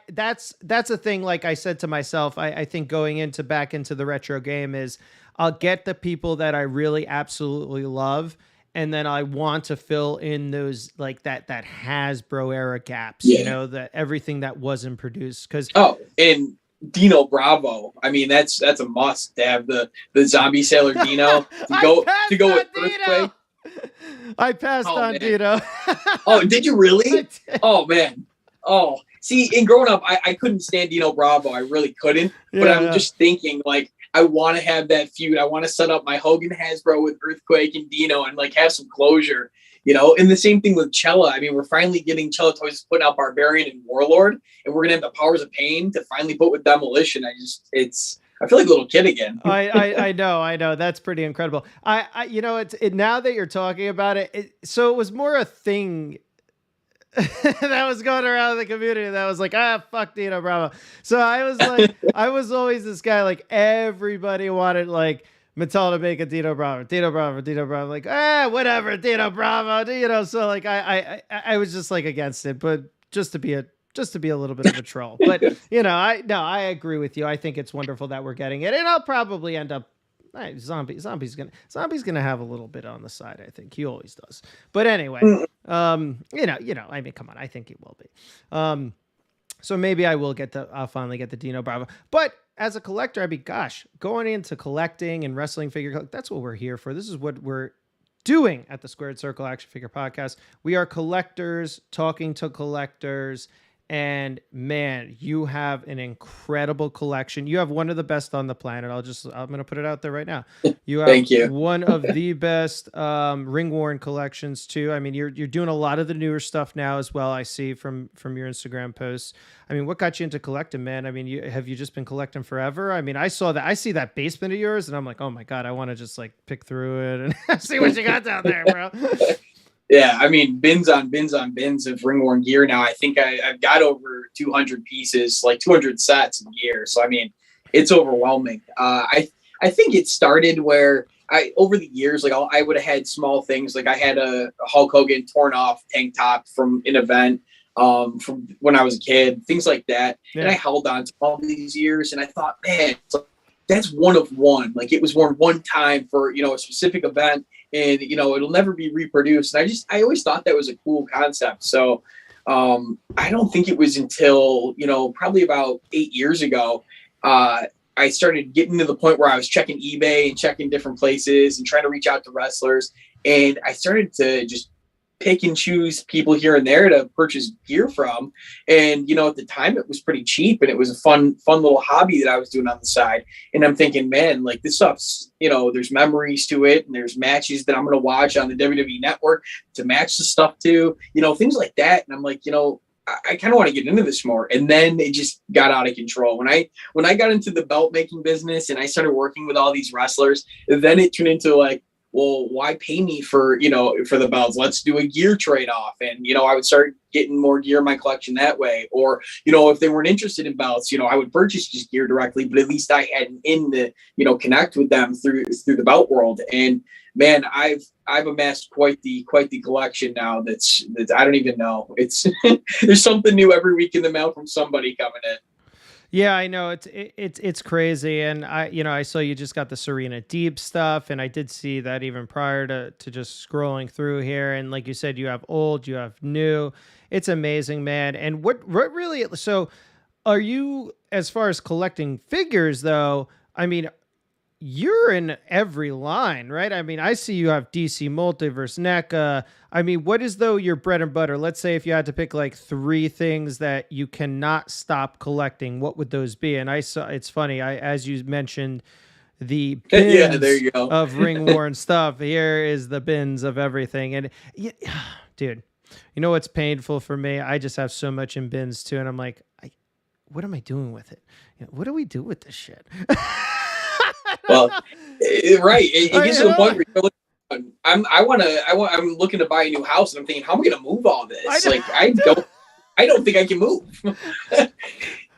S1: that's a thing, like I said to myself, I think going back into the retro game is I'll get the people that I really absolutely love, and then I want to fill in those, like that Hasbro era gaps, that everything that wasn't produced.
S2: And Dino Bravo. I mean, that's a must to have the zombie sailor Dino to go with Earthquake.
S1: I passed on Dino.
S2: Oh, did you really? Oh man. Oh, see, in growing up, I couldn't stand Dino Bravo. I really couldn't. But I'm just thinking, like, I want to have that feud. I want to set up my Hogan Hasbro with Earthquake and Dino and like have some closure. And the same thing with Chella. I mean, we're finally getting Chella Toys putting out Barbarian and Warlord, and we're gonna have the Powers of Pain to finally put with Demolition. I feel like a little kid again.
S1: I know. That's pretty incredible. Now that you're talking about it, so it was more a thing that was going around the community that was like, fuck Dino Bravo. So I was like, I was always this guy, like everybody wanted like Mattel to make a Dino Bravo, like, whatever, Dino Bravo, so like I was just like against it, but just to be a little bit of a troll. But I agree with you. I think it's wonderful that we're getting it, and I'll probably end up Zombie's gonna have a little bit on the side. I think he always does. But anyway, I mean, come on, I think he will be. So maybe I'll finally get the Dino Bravo. But as a collector, I mean, gosh, going into collecting and wrestling figure, that's what we're here for. This is what we're doing at the Squared Circle Action Figure Podcast. We are collectors talking to collectors. And man, you have an incredible collection. You have one of the best on the planet. I'm going to put it out there right now. You have
S2: Thank you.
S1: One of the best ring worn collections too. I mean, you're doing a lot of the newer stuff now as well. I see from your Instagram posts. I mean, what got you into collecting, man? I mean, have you just been collecting forever? I mean, I see that basement of yours and I'm like, oh my God, I want to just like pick through it and see what you got down there, bro.
S2: Yeah, I mean, bins on bins of ring-worn gear now. I think I've got over 200 pieces, like 200 sets of gear. So, I mean, it's overwhelming. I think it started where over the years, like I would have had small things. Like I had a Hulk Hogan torn off tank top from an event from when I was a kid, things like that. Yeah. And I held on to all these years and I thought, man, that's one of one. Like it was worn one time for, a specific event. And, it'll never be reproduced. And I always thought that was a cool concept. So I don't think it was until, probably about 8 years ago, I started getting to the point where I was checking eBay and checking different places and trying to reach out to wrestlers. And I started to just pick and choose people here and there to purchase gear from. And, you know, at the time it was pretty cheap and it was a fun little hobby that I was doing on the side. And I'm thinking, man, like this stuff's, you know, there's memories to it and there's matches that I'm going to watch on the WWE network to match the stuff to, you know, things like that. And I'm like, you know, I kind of want to get into this more. And then it just got out of control. When I got into the belt making business and I started working with all these wrestlers, then it turned into like, well, why pay me for, you know, for the belts? Let's do a gear trade off. And, you know, I would start getting more gear in my collection that way. Or, you know, if they weren't interested in belts, you know, I would purchase just gear directly, but at least I had an in to, you know, connect with them through the belt world. And man, I've amassed quite the collection now. That's I don't even know. It's there's something new every week in the mail from somebody coming in.
S1: Yeah, I know it's crazy, and I saw you just got the Serena Deep stuff, and I did see that even prior to just scrolling through here, and like you said, you have old, you have new. It's amazing, man. And what really? So, are you, as far as collecting figures though? I mean, you're in every line, right? I mean, I see you have DC Multiverse, NECA. I mean, what is though your bread and butter? Let's say if you had to pick like 3 things that you cannot stop collecting, what would those be? And I saw, it's funny, as you mentioned, the bins
S2: yeah, there you go.
S1: of ring worn stuff. Here is the bins of everything. And dude, you know what's painful for me? I just have so much in bins too. And I'm like, what am I doing with it? What do we do with this shit?
S2: Well, right. It gets to the point where you're like, I'm looking to buy a new house and I'm thinking, how am I going to move all this? I don't think I can move.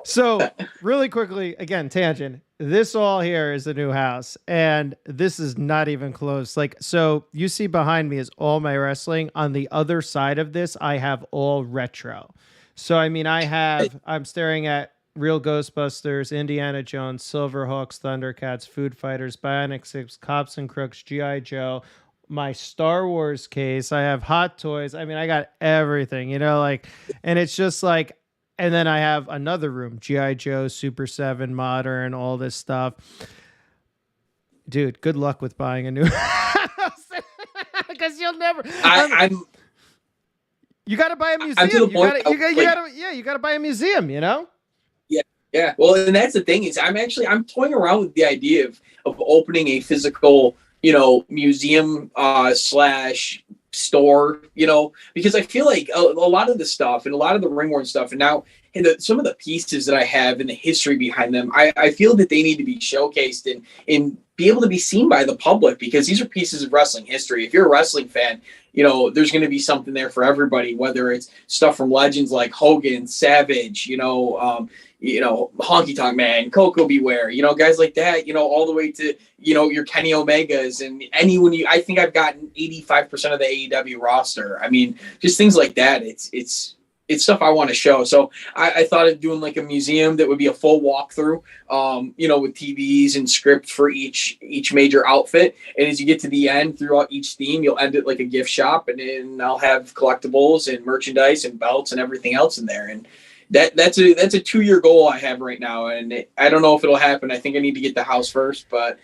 S1: So really quickly, again, tangent, this all here is a new house and this is not even close. Like, so you see behind me is all my wrestling. On the other side of this, I have all retro. So, I mean, I'm staring at Real Ghostbusters, Indiana Jones, Silverhawks, Thundercats, Food Fighters, Bionic Six, Cops and Crooks, G.I. Joe, my Star Wars case. I have Hot Toys. I mean, I got everything, you know, like, and it's just like, and then I have another room, G.I. Joe, Super 7, Modern, all this stuff. Dude, good luck with buying a new house. Because you'll never. You got to buy a museum. You got to buy a museum, you know?
S2: Yeah. Well, and that's the thing is I'm toying around with the idea of opening a physical, you know, museum slash store, you know, because I feel like a lot of the stuff and a lot of the ring worn stuff and now some of the pieces that I have and the history behind them, I feel that they need to be showcased and be able to be seen by the public because these are pieces of wrestling history. If you're a wrestling fan, you know, there's going to be something there for everybody, whether it's stuff from legends like Hogan, Savage, you know, Honky Tonk Man, Coco Beware, you know, guys like that, you know, all the way to, you know, your Kenny Omegas and anyone I think I've gotten 85% of the AEW roster. I mean, just things like that. It's stuff I want to show. So I thought of doing like a museum that would be a full walkthrough, you know, with TVs and script for each major outfit. And as you get to the end throughout each theme, you'll end it like a gift shop and then I'll have collectibles and merchandise and belts and everything else in there. And that's a 2-year goal I have right now. And I don't know if it'll happen. I think I need to get the house first, but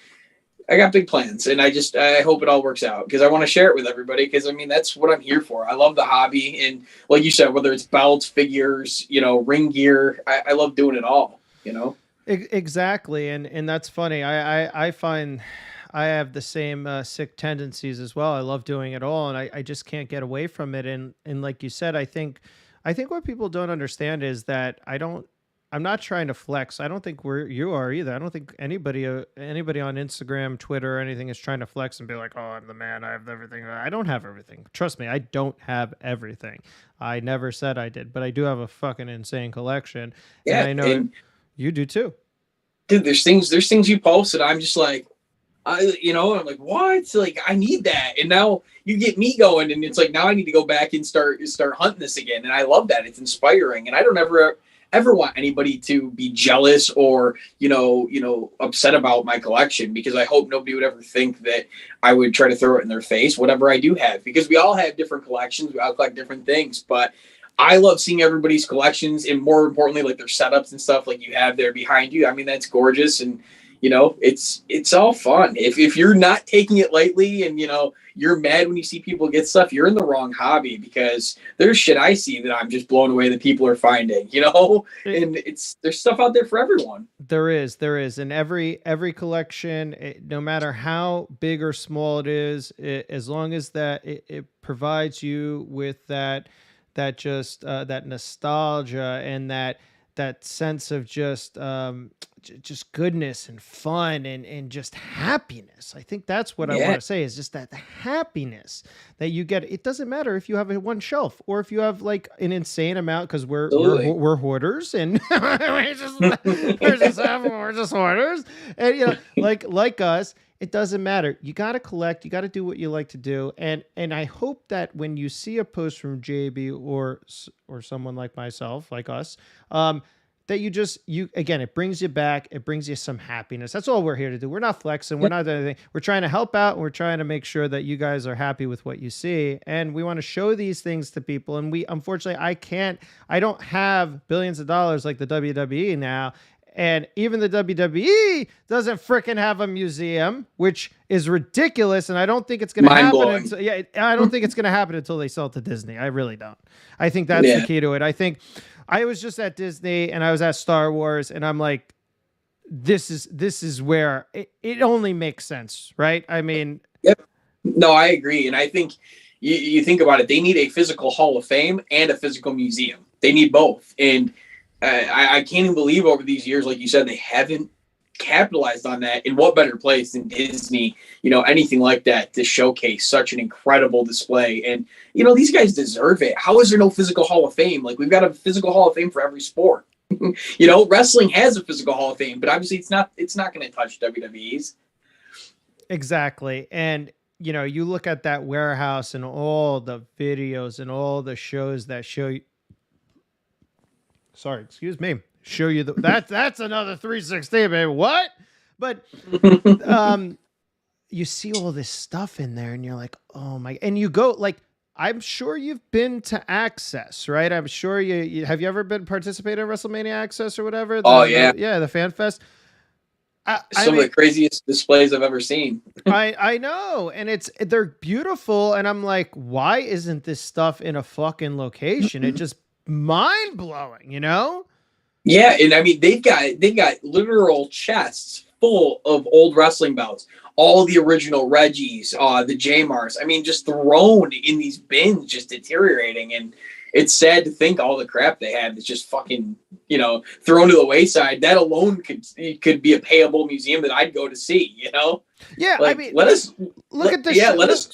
S2: I got big plans and I hope it all works out because I want to share it with everybody. Cause I mean, that's what I'm here for. I love the hobby. And like you said, whether it's belts, figures, you know, ring gear, I love doing it all, you know?
S1: Exactly. And that's funny. I find I have the same sick tendencies as well. I love doing it all and I just can't get away from it. And like you said, I think what people don't understand is that I'm not trying to flex. I don't think you are either. I don't think anybody on Instagram, Twitter, or anything is trying to flex and be like, oh, I'm the man. I have everything. I don't have everything. Trust me, I don't have everything. I never said I did, but I do have a fucking insane collection. Yeah, and I know you do too.
S2: Dude, there's things you post that I'm just like, I'm like, what? Like, I need that. And now you get me going and it's like, now I need to go back and start hunting this again. And I love that. It's inspiring. And I don't ever want anybody to be jealous or, you know, upset about my collection because I hope nobody would ever think that I would try to throw it in their face, whatever I do have, because we all have different collections. We all collect different things, but I love seeing everybody's collections and more importantly, like their setups and stuff like you have there behind you. I mean, that's gorgeous. And, it's all fun. If you're not taking it lightly and you're mad when you see people get stuff, you're in the wrong hobby, because there's shit I see that I'm just blown away that people are finding, and there's stuff out there for everyone.
S1: There is, and every collection, no matter how big or small it is, as long as that it provides you with that that nostalgia and that sense of just goodness and fun and just happiness. I think that's what I want to say, is just that the happiness that you get. It doesn't matter if you have one shelf or if you have like an insane amount, because we're hoarders, and we're just hoarders, and like us. It doesn't matter. You got to collect. You got to do what you like to do. And I hope that when you see a post from JB or someone like myself, like us, that again, it brings you back. It brings you some happiness. That's all we're here to do. We're not flexing. We're not doing anything. We're trying to help out. And we're trying to make sure that you guys are happy with what you see. And we want to show these things to people. And unfortunately, I don't have billions of dollars like the WWE now. And even the WWE doesn't fricking have a museum, which is ridiculous. And I don't think it's going to happen. I don't think it's going to happen until they sell it to Disney. I really don't. I think that's the key to it. I think I was just at Disney and I was at Star Wars, and I'm like, this is where it only makes sense, right? I mean,
S2: yep. No, I agree. And I think you think about it, they need a physical Hall of Fame and a physical museum. They need both. And I can't even believe over these years, like you said, they haven't capitalized on that. In what better place than Disney, anything like that, to showcase such an incredible display. And, these guys deserve it. How is there no physical Hall of Fame? Like, we've got a physical Hall of Fame for every sport. Wrestling has a physical Hall of Fame, but obviously it's not going to touch WWE's.
S1: Exactly. And, you look at that warehouse and all the videos and all the shows that show you. Sorry, excuse me. Show you that's another 360, baby. What? But you see all this stuff in there, and you're like, oh my! And you go like, I'm sure you've been to Access, right? I'm sure you have. You ever been participating in WrestleMania Access or whatever? The Fan Fest.
S2: Some of the craziest displays I've ever seen.
S1: I know, and they're beautiful, and I'm like, why isn't this stuff in a fucking location? It just mind blowing,
S2: Yeah, and I mean they've got literal chests full of old wrestling belts, all the original Reggies, the Jmars. I mean, just thrown in these bins, just deteriorating. And it's sad to think all the crap they had is just fucking, thrown to the wayside. That alone could be a payable museum that I'd go to see,
S1: Yeah,
S2: like,
S1: I mean,
S2: let us tour, let us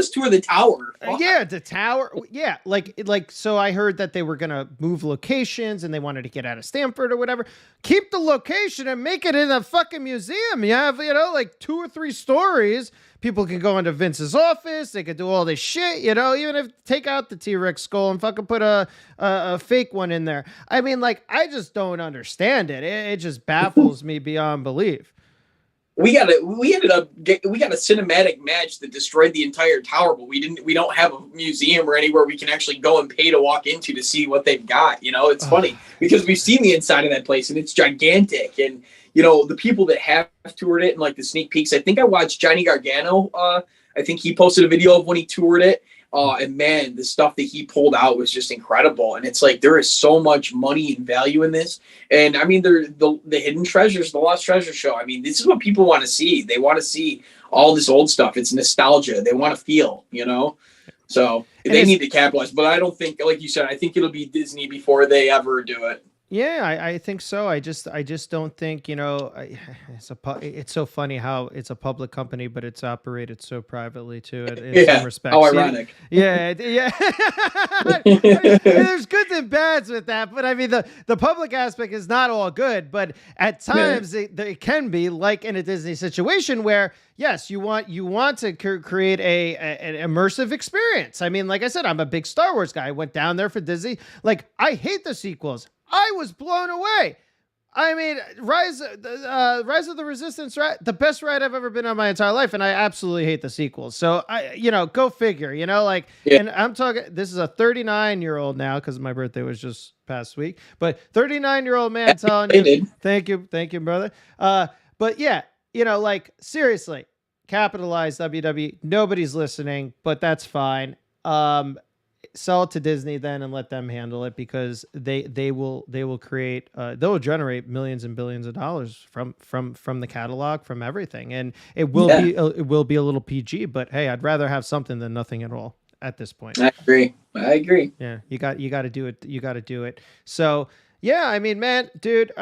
S2: tour the tower.
S1: The tower. Yeah, like so I heard that they were going to move locations and they wanted to get out of Stamford or whatever. Keep the location and make it in a fucking museum. You have, like 2 or 3 stories. People can go into Vince's office. They could do all this shit, even if take out the T-Rex skull and fucking put a fake one in there. I mean, like, I just don't understand it. It just baffles me beyond belief.
S2: We got a cinematic match that destroyed the entire tower, but we don't have a museum or anywhere we can actually go and pay to walk into to see what they've got. It's funny because we've seen the inside of that place and it's gigantic. And, the people that have toured it and like the sneak peeks, I think I watched Johnny Gargano. I think he posted a video of when he toured it. And man, the stuff that he pulled out was just incredible. And it's like, there is so much money and value in this. And I mean, the hidden treasures, the lost treasure show. I mean, this is what people want to see. They want to see all this old stuff. It's nostalgia. They want to feel, so they need to capitalize, but I don't think, like you said, I think it'll be Disney before they ever do it.
S1: Yeah, I think so. I just don't think, it's so funny how it's a public company, but it's operated so privately too in some respects.
S2: How ironic.
S1: Yeah. There's goods and bads with that, but I mean, the public aspect is not all good, but at times it can be like in a Disney situation where, yes, you want to create an immersive experience. I mean, like I said, I'm a big Star Wars guy. I went down there for Disney. Like, I hate the sequels. I was blown away. I mean, Rise of the Resistance, right? The best ride I've ever been on my entire life, and I absolutely hate the sequels. So go figure.
S2: Yeah.
S1: And I'm talking. This is a 39-year-old now because my birthday was just past week, but 39-year-old man telling you, thank you, brother. But yeah, seriously, capitalize WWE. Nobody's listening, but that's fine. Sell it to Disney then and let them handle it, because they will create they'll generate millions and billions of dollars from the catalog, from everything, and it will be a little PG, but hey, I'd rather have something than nothing at all at this point.
S2: I agree.
S1: Yeah, you got to do it. You got to do it. So yeah, I mean, man, dude,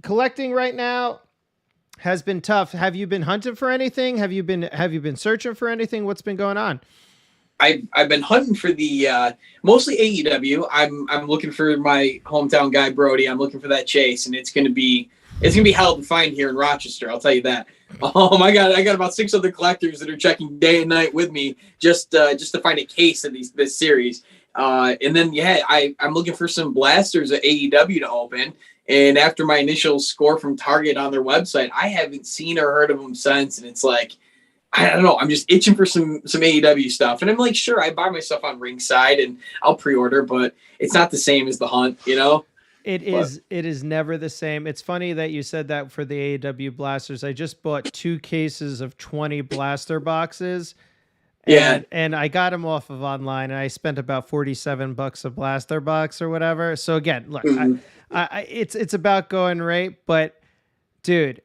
S1: collecting right now has been tough. Have you been hunting for anything? Have you been searching for anything? What's been going on?
S2: I've been hunting for the mostly AEW. I'm looking for my hometown guy Brody. I'm looking for that chase, and it's gonna be hell to find here in Rochester. I'll tell you that. I got about 6 other collectors that are checking day and night with me just to find a case of this series. And then I'm looking for some blasters at AEW to open. And after my initial score from Target on their website, I haven't seen or heard of them since. And it's like, I don't know. I'm just itching for some AEW stuff. And I'm like, sure, I buy my stuff on Ringside and I'll pre-order, but it's not the same as the hunt, It
S1: is never the same. It's funny that you said that for the AEW blasters. I just bought 2 cases of 20 blaster boxes. And I got them off of online, and I spent about $47 a blaster box or whatever. So again, look, it's about going right, but dude,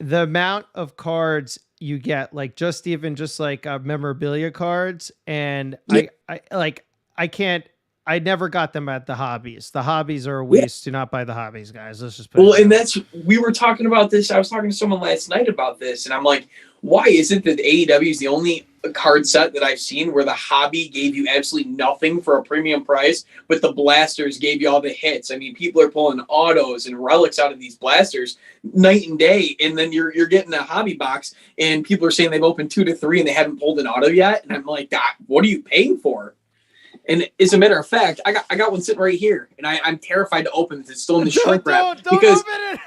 S1: the amount of cards you get, like just memorabilia cards, and I never got them at the hobbies. The hobbies are a waste. Do not buy the hobbies, guys. Let's just put
S2: we were talking about this. I was talking to someone last night about this, and I'm like, why is it that AEW is the only card set that I've seen where the hobby gave you absolutely nothing for a premium price, but the blasters gave you all the hits? I mean, people are pulling autos and relics out of these blasters night and day, and then you're getting a hobby box, and people are saying they've opened 2 to 3 and they haven't pulled an auto yet. And I'm like, what are you paying for? And as a matter of fact, I got one sitting right here, and I'm terrified to open it. It's still in the shrink wrap because
S1: open it.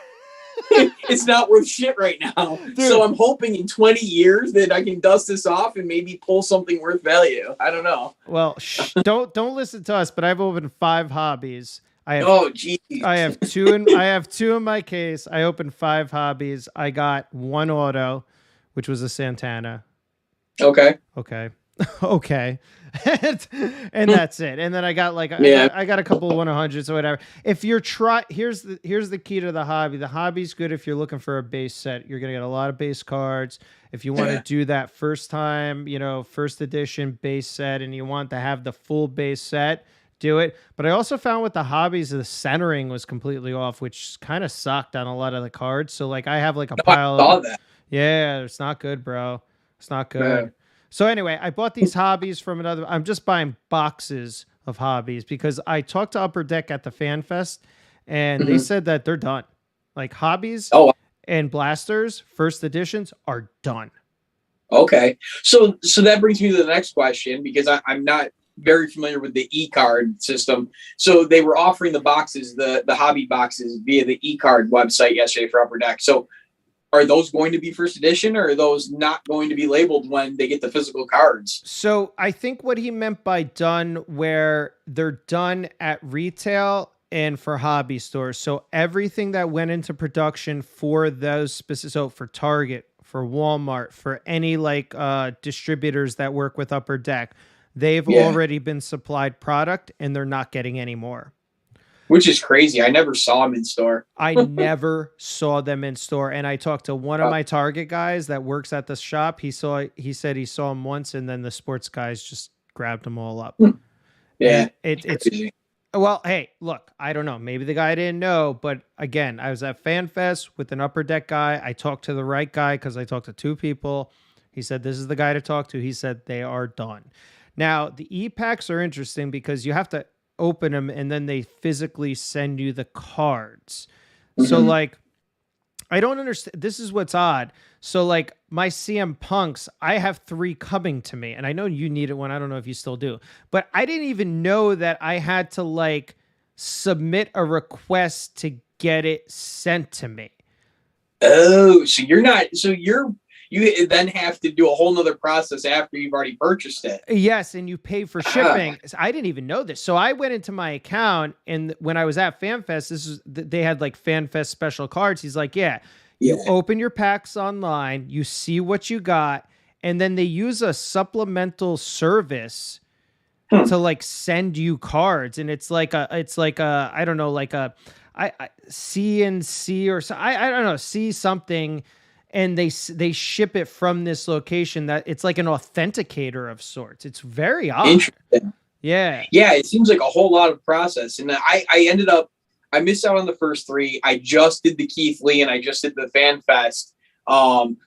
S2: it's not worth shit right now. Dude. So I'm hoping in 20 years that I can dust this off and maybe pull something worth value. I don't know.
S1: Well, don't listen to us, but I've opened 5 hobbies. I have 2 in my case. I opened 5 hobbies. I got 1 auto, which was a Santana.
S2: Okay.
S1: Okay. And that's it. And then I got I got a couple of 100s or whatever. If you're here's the key to the hobby. The hobby's good if you're looking for a base set. You're gonna get a lot of base cards. If you want to do that first time, first edition base set, and you want to have the full base set, do it. But I also found with the hobbies, the centering was completely off, which kind of sucked on a lot of the cards. So I have a pile of that. Yeah, it's not good, bro. It's not good. Man. So anyway, I bought these hobbies from another. I'm just buying boxes of hobbies because I talked to Upper Deck at the Fan Fest, and they said that they're done. Like hobbies and blasters, first editions are done.
S2: Okay. So that brings me to the next question, because I'm not very familiar with the e-card system. So they were offering the boxes, the hobby boxes, via the e-card website yesterday for Upper Deck. So are those going to be first edition, or are those not going to be labeled when they get the physical cards?
S1: So I think what he meant by done, where they're done at retail and for hobby stores. So everything that went into production for those specific, so for Target, for Walmart, for any distributors that work with Upper Deck, they've already been supplied product, and they're not getting any more.
S2: Which is crazy. I never saw them in store.
S1: I never saw them in store. And I talked to one of my Target guys that works at the shop. He said he saw them once, and then the sports guys just grabbed them all up.
S2: Yeah.
S1: It's well, hey, look, I don't know. Maybe the guy didn't know, but again, I was at Fan Fest with an Upper Deck guy. I talked to the right guy because I talked to 2 people. He said, this is the guy to talk to. He said they are done. Now, the e-packs are interesting because you have to open them, and then they physically send you the cards. So I don't understand. This is what's odd. So my CM Punks, I have 3 coming to me, and I know you needed one. I don't know if you still do, but I didn't even know that I had to submit a request to get it sent to me.
S2: Oh, so you're not, so you then have to do a whole nother process after you've already purchased it.
S1: Yes, and you pay for shipping. I didn't even know this. So I went into my account, and when I was at FanFest, they had like FanFest special cards. He's like, yeah, you open your packs online, you see what you got, and then they use a supplemental service to like send you cards. And it's like a I don't know, like a CNC or so. I don't know, see something. And they ship it from this location that it's like an authenticator of sorts. It's very odd.
S2: Interesting.
S1: Yeah.
S2: Yeah, it seems like a whole lot of process. And I missed out on the first 3. I just did the Keith Lee and I just did the Fan Fest,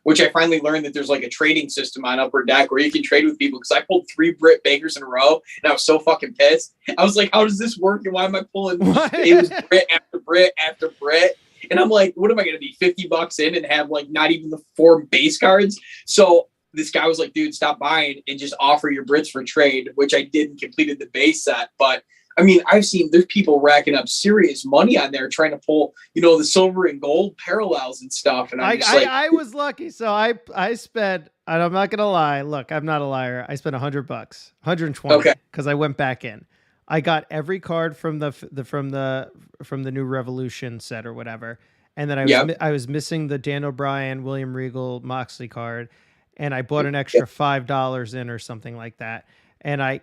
S2: which I finally learned that there's like a trading system on Upper Deck where you can trade with people, because I pulled 3 Britt Bakers in a row and I was so fucking pissed. I was like, how does this work? And why am I pulling it was Britt after Britt after Britt? And I'm like, what am I going to be $50 in and have like not even the 4 base cards? So this guy was like, dude, stop buying and just offer your Brits for trade, which I did and completed the base set. But I mean, I've seen there's people racking up serious money on there trying to pull, you know, the silver and gold parallels and stuff. And
S1: I was lucky. So I spent, and I'm not going to lie. Look, I'm not a liar. I spent $100, 120 because I went back in. I got every card from the new Revolution set or whatever, and then I was missing the Dan O'Brien, William Regal, Moxley card, and I bought an extra $5 in or something like that. And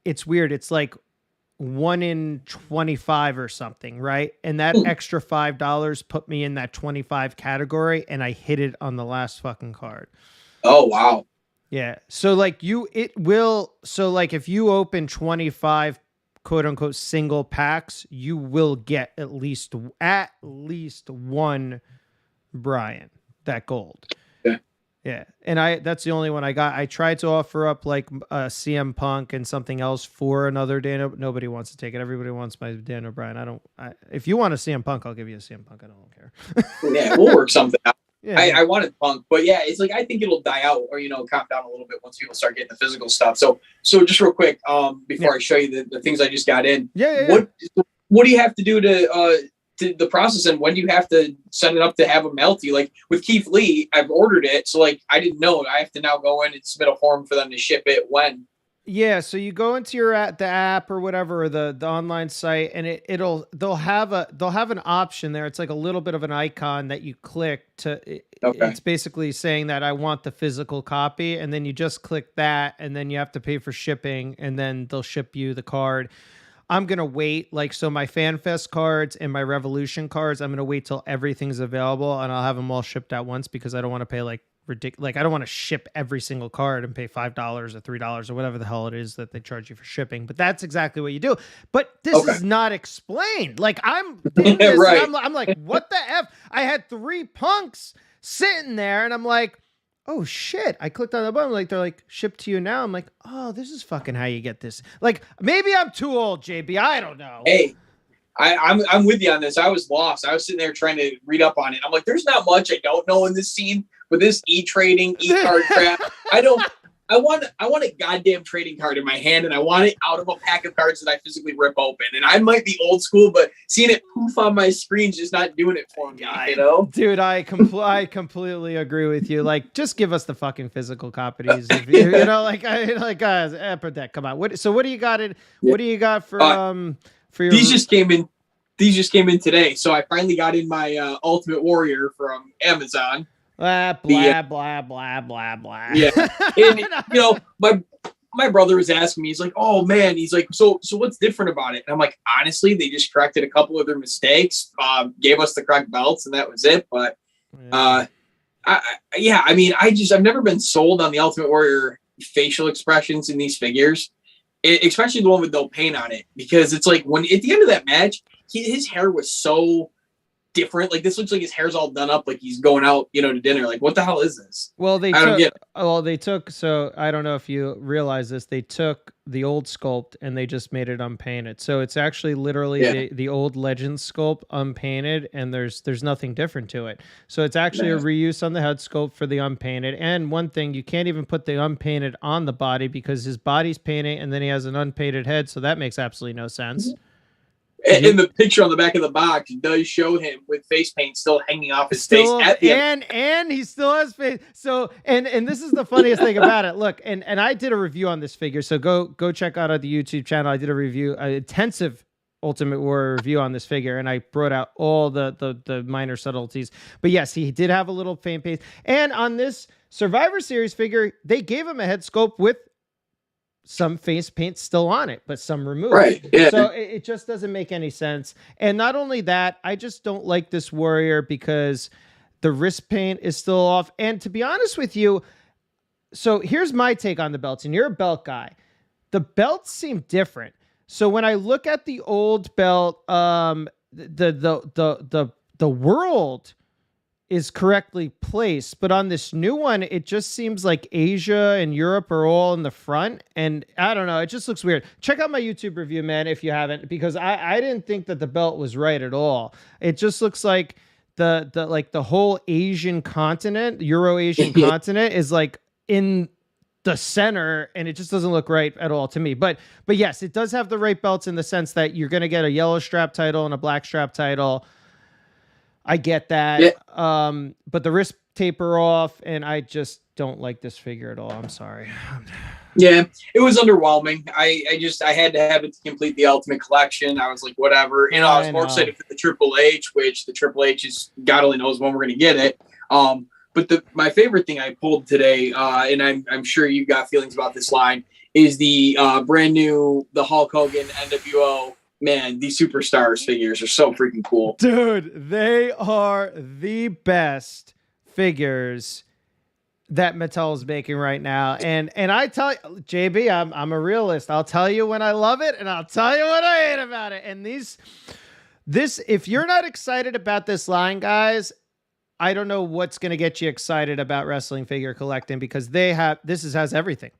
S1: it's weird. It's like 1 in 25 or something, right? And that extra $5 put me in that 25 category, and I hit it on the last fucking card.
S2: Oh wow!
S1: Yeah. So like if you open 25 quote unquote single packs, you will get at least one Brian, that gold. Yeah. And that's the only one I got. I tried to offer up like CM Punk and something else for another Dan. Nobody wants to take it. Everybody wants my Dan O'Brien. If you want a CM Punk, I'll give you a CM Punk. I don't care.
S2: Yeah, we'll work something out.
S1: Yeah,
S2: I wanted Punk, but yeah, it's like I think it'll die out or calm down a little bit once people start getting the physical stuff. So just real quick, before I show you the things I just got in, what do you have to do to the process, and when do you have to set it up to have them mailed to you? Like with Keith Lee, I've ordered it, so like I didn't know I have to now go in and submit a form for them to ship it when.
S1: Yeah, so you go into the app or whatever, or the online site, and they'll have an option there. It's like a little bit of an icon that you click to. It's basically saying that I want the physical copy, and then you just click that, and then you have to pay for shipping, and then they'll ship you the card. I'm gonna wait, so my FanFest cards and my Revolution cards, I'm gonna wait till everything's available, and I'll have them all shipped at once because I don't want to pay ridiculous. I don't want to ship every single card and pay $5 or $3 or whatever the hell it is that they charge you for shipping. But that's exactly what you do. But this is not explained. Like I'm in this,
S2: right.
S1: I'm like, what the F? I had 3 punks sitting there, and I'm like, oh shit. I clicked on the button, they're like, ship to you now. I'm like, oh, this is fucking how you get this. Like, maybe I'm too old, JB. I don't know.
S2: Hey, I'm with you on this. I was lost. I was sitting there trying to read up on it. I'm like, there's not much I don't know in this scene with this e-trading, e-card crap. I want a goddamn trading card in my hand, and I want it out of a pack of cards that I physically rip open. And I might be old school, but seeing it poof on my screen's just not doing it for me,
S1: Dude, I completely agree with you. Like, just give us the fucking physical copies. If guys, Upper Deck, come on. What do you got in? What do you got for your?
S2: These just came in today. So I finally got in my Ultimate Warrior from Amazon.
S1: Blah, blah, blah, blah, blah, blah.
S2: Yeah. And, my brother was asking me, he's like, oh man, he's like, so what's different about it? And I'm like, honestly, they just corrected a couple of their mistakes, gave us the correct belts, and that was it. But I've never been sold on the Ultimate Warrior facial expressions in these figures, especially the one with no paint on it, because it's like when at the end of that match, his hair was so different. Like, this looks like his hair's all done up, like he's going out, to dinner. Like, what the hell is this?
S1: Well, so I don't know if you realize this, they took the old sculpt and they just made it unpainted. So it's actually literally the old Legend sculpt unpainted, and there's nothing different to it. So it's actually a reuse on the head sculpt for the unpainted. And one thing, you can't even put the unpainted on the body because his body's painted and then he has an unpainted head. So that makes absolutely no sense.
S2: And the picture on the back of the box does show him with face paint still hanging off his face at the end.
S1: And he still has face. So and this is the funniest thing about it. Look, and I did a review on this figure. So go check out the YouTube channel. I did a review, an intensive Ultimate Warrior review on this figure, and I brought out all the minor subtleties. But yes, he did have a little paint paste. And on this Survivor Series figure, they gave him a head sculpt with some face paint still on it, but some removed.
S2: Right. Yeah.
S1: So it just doesn't make any sense. And not only that, I just don't like this Warrior because the wrist paint is still off. And to be honest with you, so here's my take on the belts, and you're a belt guy. The belts seem different. So when I look at the old belt, the world is correctly placed, but on this new one, it just seems like Asia and Europe are all in the front, and I don't know, it just looks weird. Check out my YouTube review, man, if you haven't, because I didn't think that the belt was right at all. It just looks like the whole Asian continent, Euro-Asian continent, is like in the center, and it just doesn't look right at all to me. But yes, it does have the right belts in the sense that you're going to get a yellow strap title and a black strap title. I get that. Yeah. But the wrist taper off, and I just don't like this figure at all. I'm sorry.
S2: Yeah, it was underwhelming. I had to have it to complete the Ultimate Collection. I was like, whatever. You know, I was more excited for the Triple H, which the Triple H is, God only knows when we're going to get it. But my favorite thing I pulled today, and I'm sure you've got feelings about this line, is the brand new, the Hulk Hogan NWO. Man, these Superstars figures are so freaking cool.
S1: Dude, they are the best figures that Mattel is making right now. And I tell you, JB, I'm a realist. I'll tell you when I love it, and I'll tell you when I hate about it. And this, if you're not excited about this line, guys, I don't know what's going to get you excited about wrestling figure collecting, because this has everything.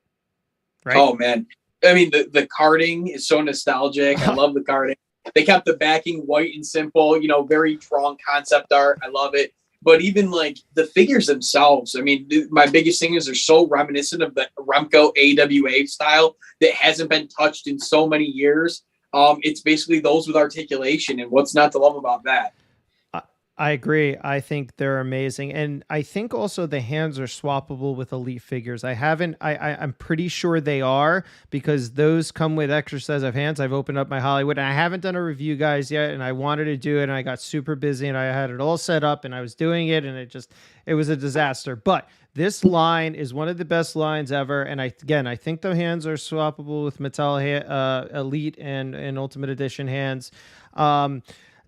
S1: Right?
S2: Oh, man. I mean, the carding is so nostalgic. I love the carding. They kept the backing white and simple, you know, very strong concept art. I love it. But even like the figures themselves, I mean, my biggest thing is they're so reminiscent of the Remco AWA style that hasn't been touched in so many years. It's basically those with articulation, and what's not to love about that?
S1: I agree. I think they're amazing. And I think also the hands are swappable with Elite figures. I'm pretty sure they are, because those come with extra sets of hands. I've opened up my Hollywood, and I haven't done a review, guys, yet. And I wanted to do it, and I got super busy, and I had it all set up, and I was doing it, and it was a disaster. But this line is one of the best lines ever. And I think the hands are swappable with Mattel Elite and Ultimate Edition hands.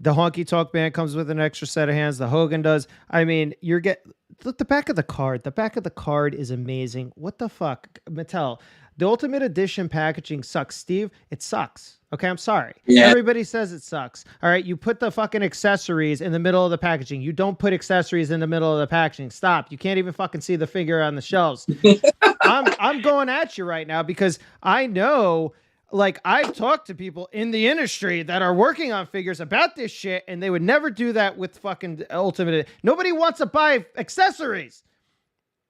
S1: The Honky Tonk Band comes with an extra set of hands. The Hogan does. I mean, look, the back of the card. The back of the card is amazing. What the fuck? Mattel, the Ultimate Edition packaging sucks, Steve. It sucks. Okay, I'm sorry. Yeah. Everybody says it sucks. All right, you put the fucking accessories in the middle of the packaging. You don't put accessories in the middle of the packaging. Stop. You can't even fucking see the figure on the shelves. I'm going at you right now, because I know, like, I've talked to people in the industry that are working on figures about this shit, and they would never do that with fucking Ultimate. Nobody wants to buy accessories.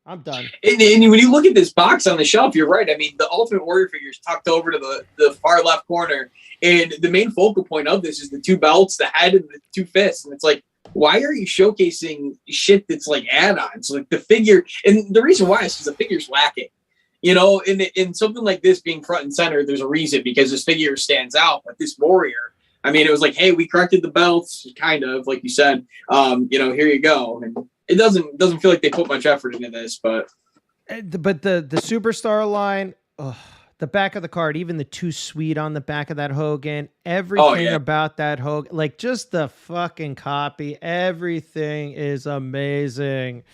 S1: I'm done.
S2: And when you look at this box on the shelf, you're right. I mean, the Ultimate Warrior figure is tucked over to the far left corner, and the main focal point of this is the two belts, the head, and the two fists. And it's like, why are you showcasing shit that's like add-ons? Like the figure, and the reason why is because the figure's lacking. You know, in something like this being front and center, there's a reason, because this figure stands out. But this Warrior, I mean, it was like, hey, we corrected the belts, kind of, like you said. You know, here you go. And it doesn't feel like they put much effort into this, but
S1: the Superstar line, the back of the card, even the Too Sweet on the back of that Hogan, everything about that Hogan, like just the fucking copy, everything is amazing.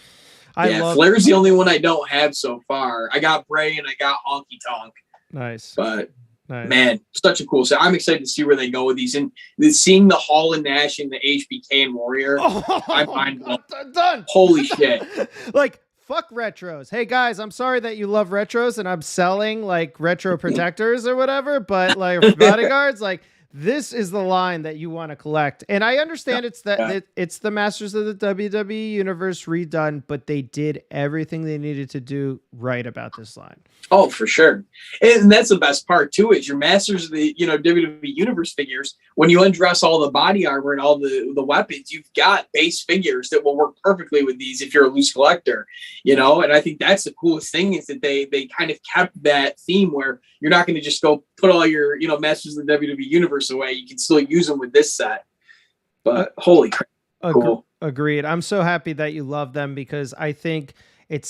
S2: Flair's the only one I don't have so far. I got Bray and I got Honky Tonk.
S1: Nice.
S2: But man, such a cool set. I'm excited to see where they go with these. And seeing the Hall and Nash and the HBK and Warrior, I'm mind blown.
S1: Done.
S2: Holy shit.
S1: Like, fuck retros. Hey guys, I'm sorry that you love retros and I'm selling like retro protectors or whatever, but like bodyguards, like this is the line that you want to collect. And I understand it's the Masters of the WWE Universe redone, but they did everything they needed to do right about this line.
S2: Oh, for sure. And that's the best part too, is your Masters of the, WWE Universe figures. When you undress all the body armor and all the weapons, you've got base figures that will work perfectly with these if you're a loose collector, and I think that's the coolest thing, is that they kind of kept that theme where you're not going to just go put all your, Masters of the WWE Universe away. You can still use them with this set. But holy crap. Cool.
S1: Agreed. I'm so happy that you love them, because I think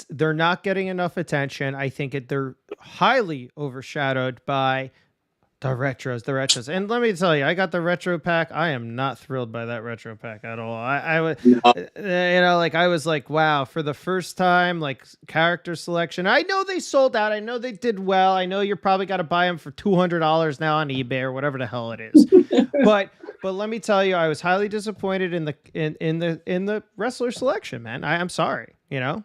S1: they're not getting enough attention. I think they're highly overshadowed by the retros. And let me tell you, I got the retro pack. I am not thrilled by that retro pack at all. I was, I was like, wow, for the first time, like, character selection. I know they sold out. I know they did well. I know you're probably got to buy them for $200 now on eBay or whatever the hell it is. But let me tell you, I was highly disappointed in the wrestler selection, man. I'm sorry,
S2: Yeah.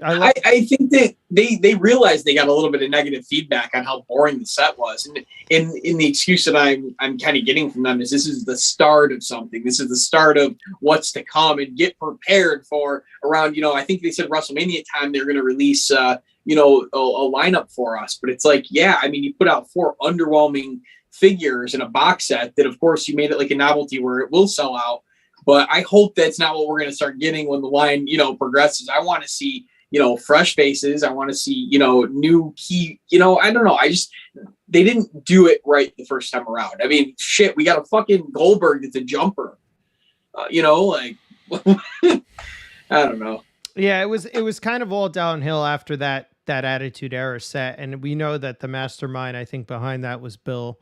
S2: I think that they realized they got a little bit of negative feedback on how boring the set was, and in the excuse that I'm kind of getting from them is this is the start of something. This is the start of what's to come, and get prepared for around. I think they said WrestleMania time they're going to release a lineup for us, but it's like, yeah, I mean, you put out 4 underwhelming figures in a box set that, of course, you made it like a novelty where it will sell out. But I hope that's not what we're going to start getting when the line, progresses. I want to see, fresh faces. I want to see, new key, I don't know. They didn't do it right the first time around. I mean, shit, we got a fucking Goldberg that's a jumper, like, I don't know.
S1: Yeah, it was kind of all downhill after that Attitude Era set. And we know that the mastermind, I think, behind that was Bill.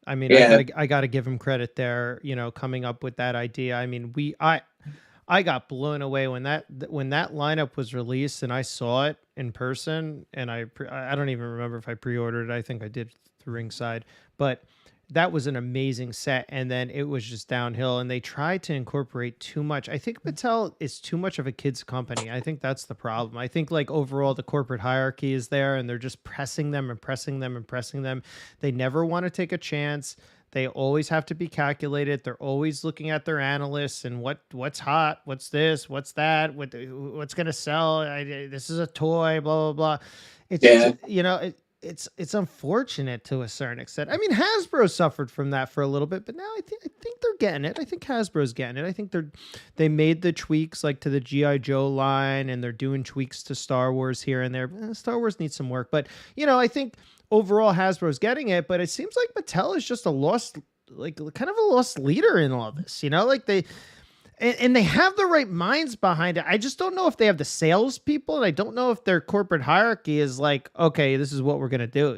S1: I mean, yeah. I got to give him credit there, coming up with that idea. I mean, I got blown away when that lineup was released and I saw it in person, and I don't even remember if I pre-ordered it. I think I did through Ringside, but that was an amazing set. And then it was just downhill, and they tried to incorporate too much. I think Mattel is too much of a kids company. I think that's the problem. I think, like, overall the corporate hierarchy is there, and they're just pressing them and pressing them and pressing them. They never want to take a chance. They always have to be calculated. They're always looking at their analysts and what's hot, what's this, what's that, what's going to sell. This is a toy, blah, blah, blah. It's just, it's unfortunate to a certain extent. I mean, Hasbro suffered from that for a little bit, but now I think they're getting it. I think Hasbro's getting it. I think they made the tweaks, like, to the G.I. Joe line, and they're doing tweaks to Star Wars here and there. Star Wars needs some work, but I think overall Hasbro's getting it. But it seems like Mattel is just kind of a lost leader in all of this. Like and they have the right minds behind it. I just don't know if they have the salespeople, and I don't know if their corporate hierarchy is like, okay, this is what we're gonna do,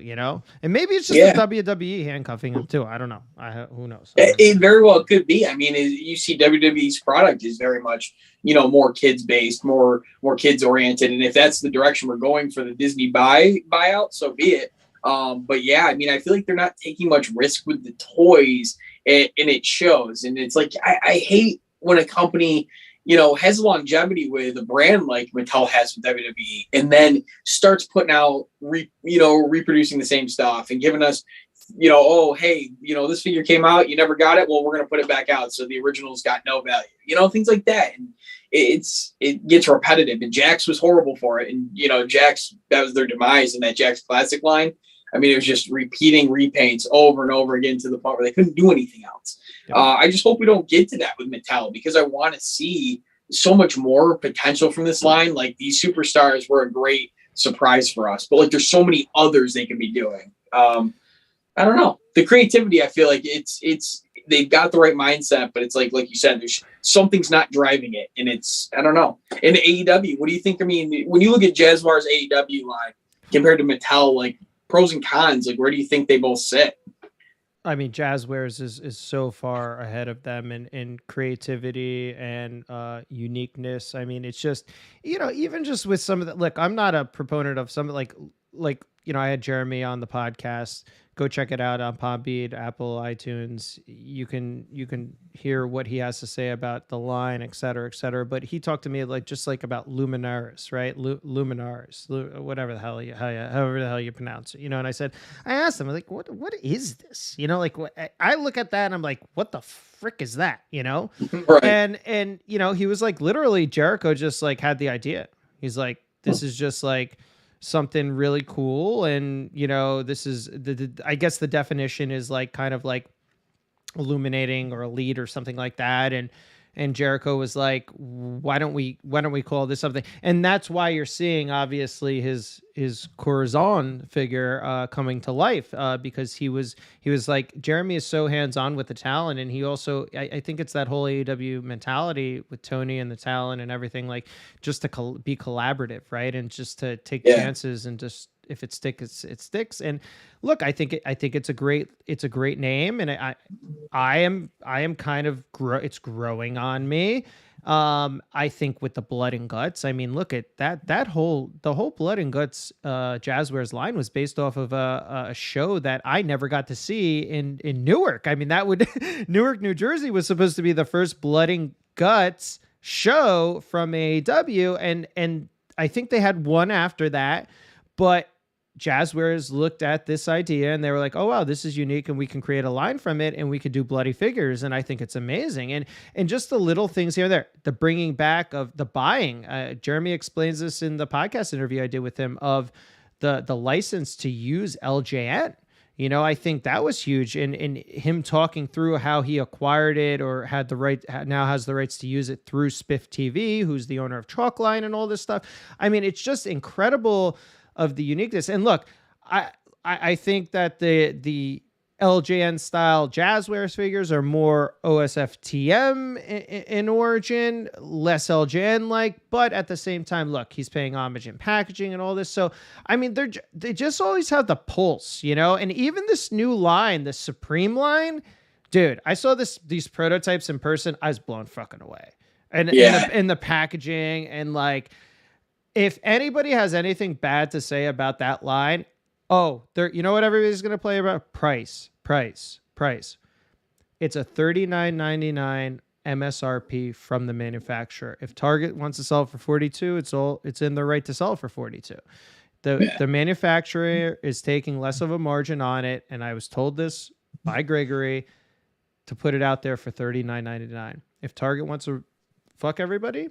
S1: And maybe it's just the WWE handcuffing them too. I don't know. Who knows?
S2: It very well could be. I mean, you see WWE's product is very much, more kids based, more kids oriented, and if that's the direction we're going for the Disney buyout, so be it. But yeah, I mean, I feel like they're not taking much risk with the toys, and it shows. And it's like I hate when a company, has longevity with a brand like Mattel has with WWE, and then starts putting out, reproducing the same stuff and giving us, oh, hey, this figure came out, you never got it. Well, we're going to put it back out. So the original's got no value, things like that. And it gets repetitive, and Jax was horrible for it. And, Jax, that was their demise in that Jax Classic line. I mean, it was just repeating repaints over and over again to the point where they couldn't do anything else. Yep. I just hope we don't get to that with Mattel, because I want to see so much more potential from this line. Like, these superstars were a great surprise for us, but, like, there's so many others they could be doing. I don't know. The creativity, I feel like they've got the right mindset, but it's like you said, there's something's not driving it, and I don't know. And AEW, what do you think? I mean, when you look at Jazwares' AEW line compared to Mattel, like, pros and cons, like, where do you think they both sit?
S1: I mean, Jazwares is so far ahead of them in creativity and uniqueness. I mean, it's just, even just with some of the, look, I'm not a proponent of some, like like, I had Jeremy on the podcast. Go check it out on Podbean, Apple, iTunes. You can hear what he has to say about the line, et cetera, et cetera. But he talked to me just about Luminaris, right? Luminaris, whatever the hell however the hell you pronounce it, And I asked him, like, what is this? I look at that and I'm like, what the frick is that?
S2: Right.
S1: And he was like, literally, Jericho just like had the idea. He's like, this is just like something really cool, and this is I guess the definition is like kind of like illuminating or elite or something like that, and Jericho was like, why don't we call this something? And that's why you're seeing obviously his Corazon figure coming to life, because he was like, Jeremy is so hands-on with the talent, and he also, I think it's that whole AEW mentality with Tony and the talent and everything, like just to be collaborative, right? And just to take chances, and just, if it sticks, it sticks. And look, I think it's a great name, and I am kind of it's growing on me. I think with the Blood and Guts, I mean, look at the whole Blood and Guts Jazwares line was based off of a show that I never got to see in Newark. I mean, Newark, New Jersey was supposed to be the first Blood and Guts show from AEW, and I think they had one after that, but Jazwares looked at this idea and they were like, oh, wow, this is unique, and we can create a line from it, and we could do bloody figures. And I think it's amazing. And just the little things here and there, the bringing back of the buying. Jeremy explains this in the podcast interview I did with him, of the license to use LJN. I think that was huge. And him talking through how he acquired it, or had the right, now has the rights to use it through Spiff TV, who's the owner of Chalkline, and all this stuff. I mean, it's just incredible of the uniqueness. And look, I think that the LJN style Jazwares figures are more OSFTM in origin, less LJN like, but at the same time, look, he's paying homage in packaging and all this. So, I mean, they just always have the pulse, and even this new line, the Supreme line, dude, I saw these prototypes in person. I was blown fucking away. And in the packaging, and like, if anybody has anything bad to say about that line, you know what everybody's going to play about? Price. It's a $39.99 MSRP from the manufacturer. If Target wants to sell it for $42, it's in their right to sell it for $42. The manufacturer is taking less of a margin on it, and I was told this by Gregory, to put it out there for $39.99. If Target wants to fuck everybody,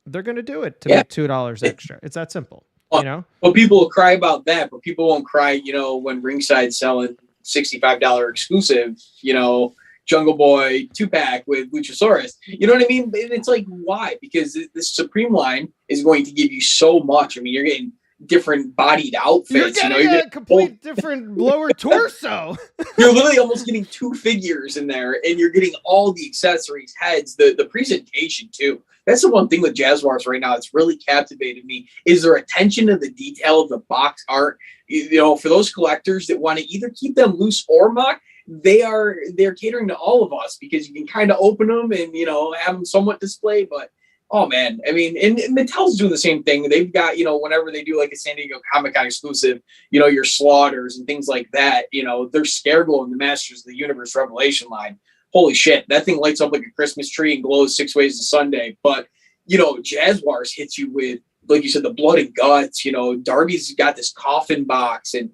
S1: they're going to do it to make $2 extra. It's that simple, Well,
S2: people will cry about that, but people won't cry, when Ringside selling $65 exclusive, Jungle Boy 2-pack with Luchasaurus. You know what I mean? And it's like, why? Because this Supreme line is going to give you so much. I mean, you're getting different bodied outfits.
S1: You're getting a complete different lower torso.
S2: You're literally almost getting two figures in there, and you're getting all the accessories, heads, the presentation too. That's the one thing with Jazwares right now that's really captivated me, is their attention to the detail of the box art. For those collectors that want to either keep them loose or mock, they're catering to all of us, because you can kind of open them and have them somewhat displayed. But oh man, I mean, and Mattel's doing the same thing. They've got, whenever they do like a San Diego Comic-Con exclusive, your Slaughters and things like that, they're Scareglow in the Masters of the Universe Revelation line. Holy shit, that thing lights up like a Christmas tree and glows 6 ways to Sunday. But, Jazwares hits you with, like you said, the Blood and Guts. Darby's got this coffin box, and,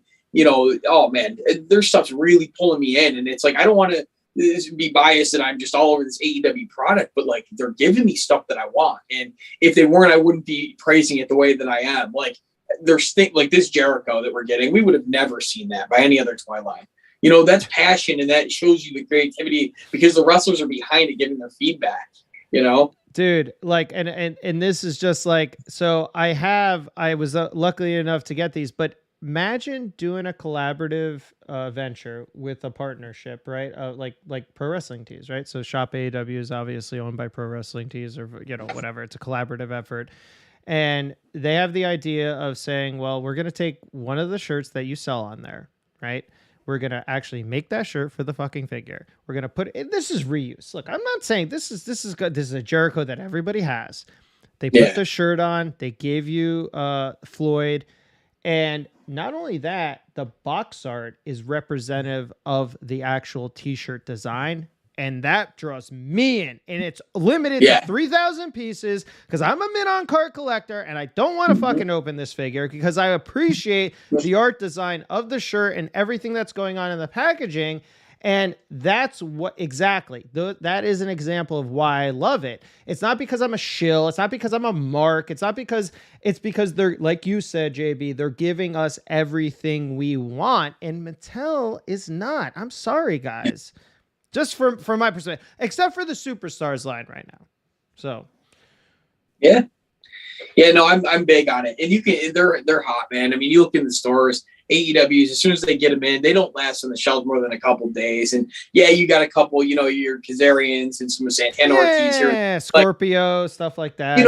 S2: oh man, their stuff's really pulling me in. And it's like, I don't want to be biased that I'm just all over this AEW product, but like, they're giving me stuff that I want. And if they weren't, I wouldn't be praising it the way that I am. Like, there's things like this Jericho that we're getting, we would have never seen that by any other toy line. That's passion, and that shows you the creativity, because the wrestlers are behind it, giving their feedback,
S1: Dude, like, and this is just like, so I was lucky enough to get these, but imagine doing a collaborative venture with a partnership, right? Like Pro Wrestling Tees, right? So Shop AEW is obviously owned by Pro Wrestling Tees, or, whatever. It's a collaborative effort. And they have the idea of saying, well, we're going to take one of the shirts that you sell on there, right? We're going to actually make that shirt for the fucking figure. We're going to put it, this is reuse. Look, I'm not saying this is good. This is a Jericho that everybody has. They put the shirt on, they gave you Floyd, and not only that, the box art is representative of the actual t-shirt design. And that draws me in. And it's limited to 3,000 pieces because I'm a mid-on card collector and I don't want to fucking open this figure because I appreciate the art design of the shirt and everything that's going on in the packaging. And that's what exactly that is an example of why I love it. It's not because I'm a shill. It's not because I'm a mark. It's because they're, like you said, JB, they're giving us everything we want. And Mattel is not. I'm sorry, guys. Just from my perspective, except for the Superstars line right now. So,
S2: yeah, no, I'm big on it, and they're hot, man. I mean, you look in the stores, AEWs, as soon as they get them in, they don't last on the shelf more than a couple days. And yeah, you got a couple, your Kazarians and some Santana Ortiz here,
S1: Scorpio, stuff like that.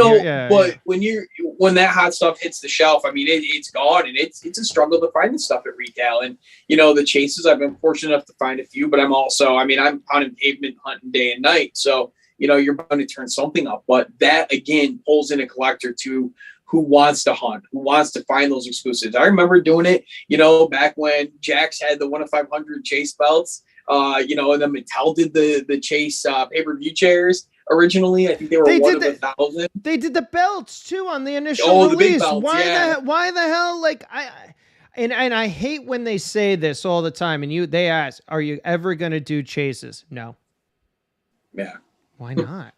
S2: But when that hot stuff hits the shelf, I mean, it's gone, and it's a struggle to find this stuff at retail. And the chases, I've been fortunate enough to find a few, but I'm pounding pavement hunting day and night, so you're bound to turn something up. But that again pulls in a collector to who wants to hunt, who wants to find those exclusives. I remember doing it, back when Jax had the 1 of 500 chase belts, and then Mattel did the chase pay-per-view chairs originally. I think they were 1 of 1,000.
S1: They did the belts too on the initial release.
S2: The big belts,
S1: why the hell? Like and I hate when they say this all the time. And they ask, "Are you ever going to do chases?" No.
S2: Yeah.
S1: Why not?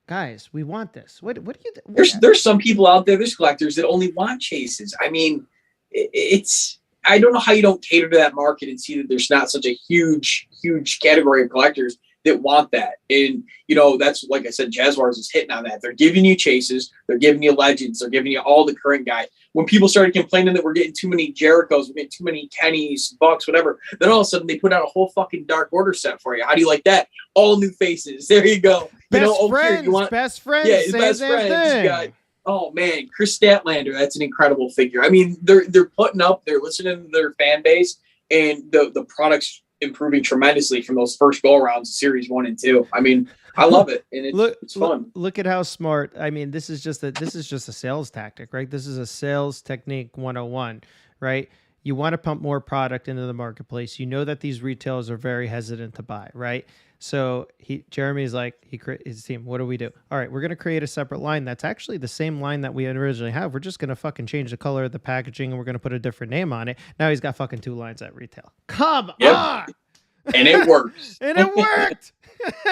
S1: Guys, we want this. What do you
S2: There's some people out there, there's collectors that only want chases. I mean, I don't know how you don't cater to that market and see that there's not such a huge category of collectors that want that. And that's, like I said, Jazwares is hitting on that. They're giving you chases, they're giving you legends, they're giving you all the current guys. When people started complaining that we're getting too many Jerichos, we're getting too many Kennys, Bucks, whatever, then all of a sudden they put out a whole fucking Dark Order set for you. How do you like that? All new faces. There you go.
S1: Best friends. Best friends.
S2: Yeah, best friends. You got, oh man, Chris Statlander. That's an incredible figure. I mean, they're putting up, they're listening to their fan base, and the product's improving tremendously from those first go arounds, series 1 and 2. I mean, I love it, and it's fun.
S1: Look at how smart. I mean, this is just a sales tactic, right? This is a sales technique 101, right? You want to pump more product into the marketplace. You know that these retailers are very hesitant to buy, right? So Jeremy's like, his team, what do we do? All right, we're going to create a separate line that's actually the same line that we originally have. We're just going to fucking change the color of the packaging and we're going to put a different name on it. Now he's got fucking 2 lines at retail. Come on!
S2: And it works.
S1: And it worked.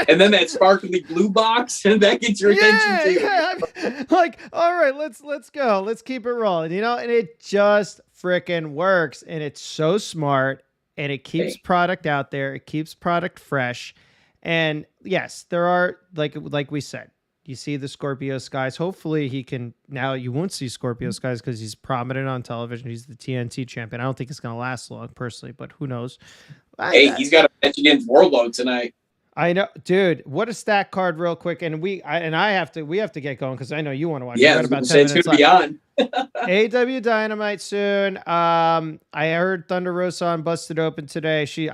S2: And then that sparkly blue box, and that gets your attention too.
S1: Yeah. I'm like, all right, let's go. Let's keep it rolling, and it just freaking works. And it's so smart, and it keeps product out there. It keeps product fresh. And yes, there are, like we said, you see the Scorpio Skies. Hopefully he can, now you won't see Scorpio Skies because he's prominent on television. He's the TNT champion. I don't think it's going to last long personally, but who knows?
S2: Hey, he's got a match against Wardlow tonight.
S1: I know, dude. What a stack card, real quick, and we have to get going because I know you want to watch.
S2: Yeah, it's going to be on.
S1: AW Dynamite soon. I heard Thunder Rosa busted open today. She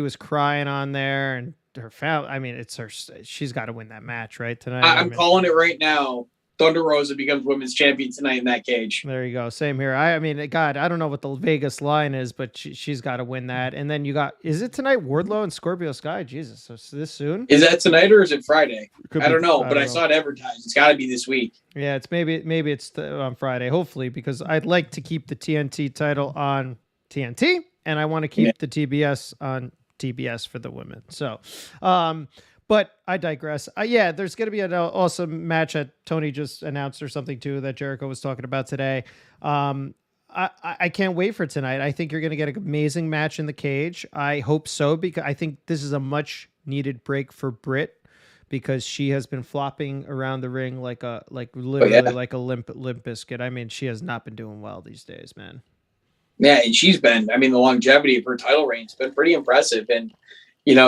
S1: was crying on there, and her family. I mean, it's her. She's got to win that match right tonight.
S2: I'm calling it right now. Thunder Rosa becomes women's champion tonight in that cage.
S1: There you go. Same here. I mean, God, I don't know what the Vegas line is, but she's got to win that. And then you got, is it tonight? Wardlow and Scorpio Sky? Jesus, so this soon?
S2: Is that tonight or is it Friday? I don't know, but I saw it advertised. It's got to be this week.
S1: Yeah, it's maybe it's on Friday, hopefully, because I'd like to keep the TNT title on TNT, and I want to keep the TBS on TBS for the women. So, but I digress. There's going to be an awesome match that Tony just announced or something too that Jericho was talking about today. I can't wait for tonight. I think you're going to get an amazing match in the cage. I hope so, because I think this is a much needed break for Britt, because she has been flopping around the ring like a limp biscuit. I mean, she has not been doing well these days, man.
S2: Yeah, and the longevity of her title reign has been pretty impressive, and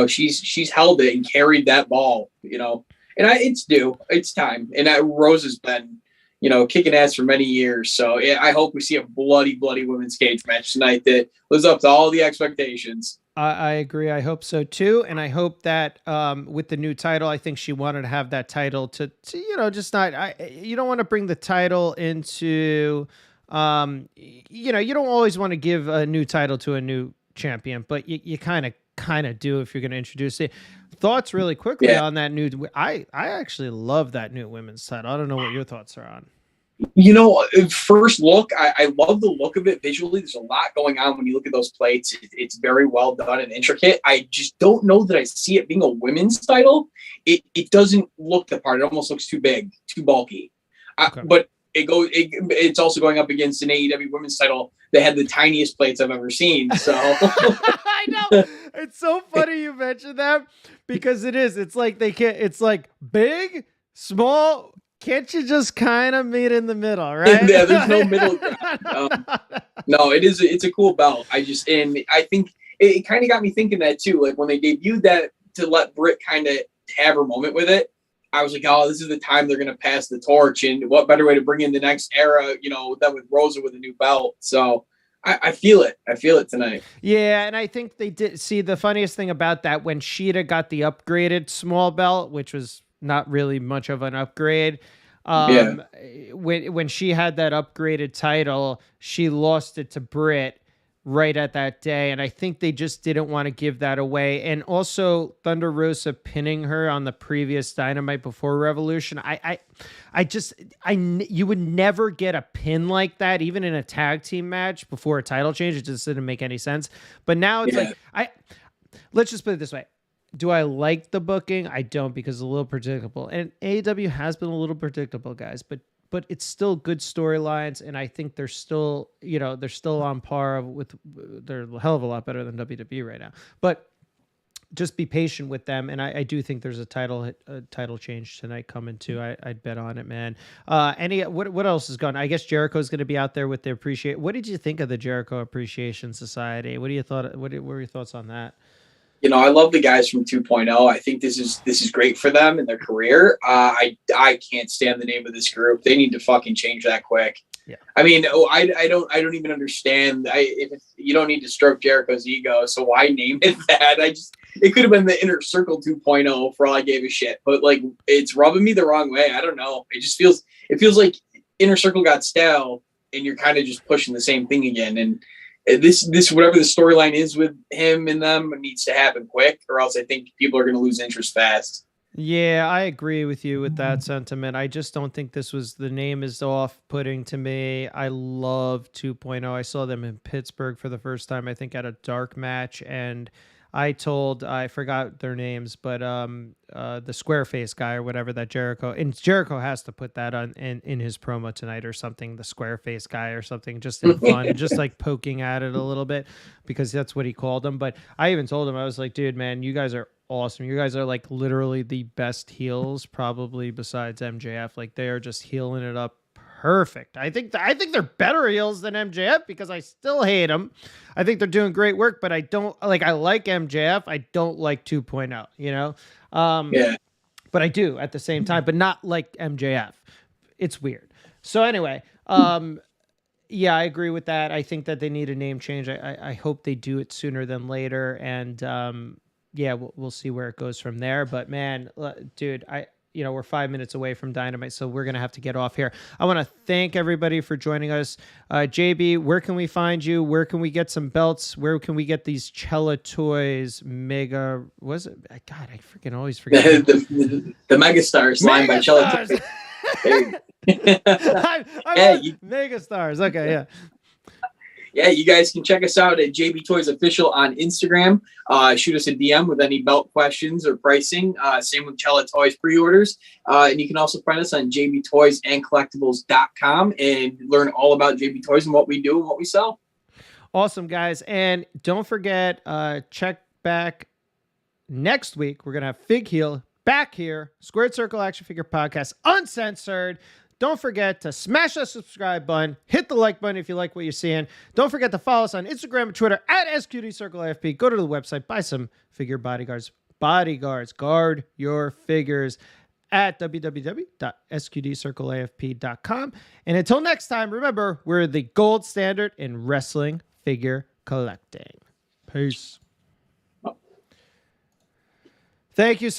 S2: she's held it and carried that ball, and it's due. It's time. And Rose has been, kicking ass for many years. So I hope we see a bloody women's cage match tonight that lives up to all the expectations.
S1: I agree. I hope so too. And I hope that with the new title, I think she wanted to have that title to just not, you don't want to bring the title into You know, you don't always want to give a new title to a new champion, but you kind of do if you're going to introduce it. Thoughts really quickly on that new. I actually love that new women's title. I don't know what your thoughts are on.
S2: You know, first look, I love the look of it visually. There's a lot going on when you look at those plates. It's very well done and intricate. I just don't know that I see it being a women's title. It doesn't look the part. It almost looks too big, too bulky. Okay. But it's also going up against an AEW women's title that had the tiniest plates I've ever seen. So
S1: I know. It's so funny you mentioned that because it is. It's like they can't. It's like big, small. Can't you just kind of meet in the middle, right?
S2: Yeah, there's no middle ground. No, it's a cool belt. I think it kind of got me thinking that too. Like when they debuted that to let Britt kind of have her moment with it, I was like, oh, this is the time they're going to pass the torch. And what better way to bring in the next era, you know, than with Rosa with a new belt. So I feel it. I feel it tonight.
S1: Yeah, and I think they did. See, the funniest thing about that, when Sheeta got the upgraded small belt, which was not really much of an upgrade. When she had that upgraded title, she lost it to Britt right at that day. And I think they just didn't want to give that away. And also Thunder Rosa pinning her on the previous Dynamite before Revolution. You would never get a pin like that, even in a tag team match before a title change. It just didn't make any sense. But now it's let's just put it this way. Do I like the booking? I don't, because it's a little predictable. And AEW has been a little predictable, guys, but it's still good storylines, and I think they're still, you know, they're still on par with, they're a hell of a lot better than WWE right now. But just be patient with them, and I do think there's a title change tonight coming too. I'd bet on it, man. What else is going on? I guess Jericho's going to be out there with the What did you think of the Jericho Appreciation Society? What were your thoughts on that?
S2: You know, I love the guys from 2.0. I think this is great for them in their career. I can't stand the name of this group. They need to fucking change that quick. Yeah. I mean, I don't even understand. You don't need to stroke Jericho's ego, so why name it that? It could have been the Inner Circle 2.0 for all I gave a shit. But like, it's rubbing me the wrong way. I don't know. It feels like Inner Circle got stale, and you're kind of just pushing the same thing again. And this whatever the storyline is with him and them needs to happen quick, or else I think people are going to lose interest fast.
S1: Yeah, I agree with you with that sentiment. I just don't think the name is off-putting to me. I love 2.0. I saw them in Pittsburgh for the first time, I think, at a dark match, and I forgot their names, but the Squareface guy or whatever that Jericho has to put that on in his promo tonight or something, the Squareface guy or something, just in fun, just like poking at it a little bit, because that's what he called him. But I even told him, I was like, dude, man, you guys are awesome. You guys are like literally the best heels, probably besides MJF. Like, they are just healing it up perfect. I think they're better heels than MJF, because I still hate them. I think they're doing great work, but I like MJF. I don't like 2.0, you know?
S2: Yeah.
S1: But I do at the same time, but not like MJF. It's weird. So anyway, yeah, I agree with that. I think that they need a name change. I hope they do it sooner than later. And yeah, we'll see where it goes from there. But man, dude, we're 5 minutes away from Dynamite, so we're going to have to get off here. I want to thank everybody for joining us. JB, where can we find you? Where can we get some belts? Where can we get these Chella Toys mega, was it? God, I freaking always forget.
S2: the Megastars line by Chella Toys.
S1: Megastars. Okay, yeah.
S2: Yeah, you guys can check us out at JB Toys Official on Instagram. Shoot us a DM with any belt questions or pricing. Same with Chella Toys pre-orders. And you can also find us on jbtoysandcollectibles.com and learn all about JB Toys and what we do and what we sell.
S1: Awesome, guys. And don't forget, check back next week. We're going to have Fig Heel back here. Squared Circle Action Figure Podcast, Uncensored. Don't forget to smash the subscribe button. Hit the like button if you like what you're seeing. Don't forget to follow us on Instagram and Twitter at SQDCircleAFP. Go to the website, buy some figure bodyguards. Bodyguards, guard your figures at www.sqdcircleafp.com. And until next time, remember, we're the gold standard in wrestling figure collecting. Peace. Thank you so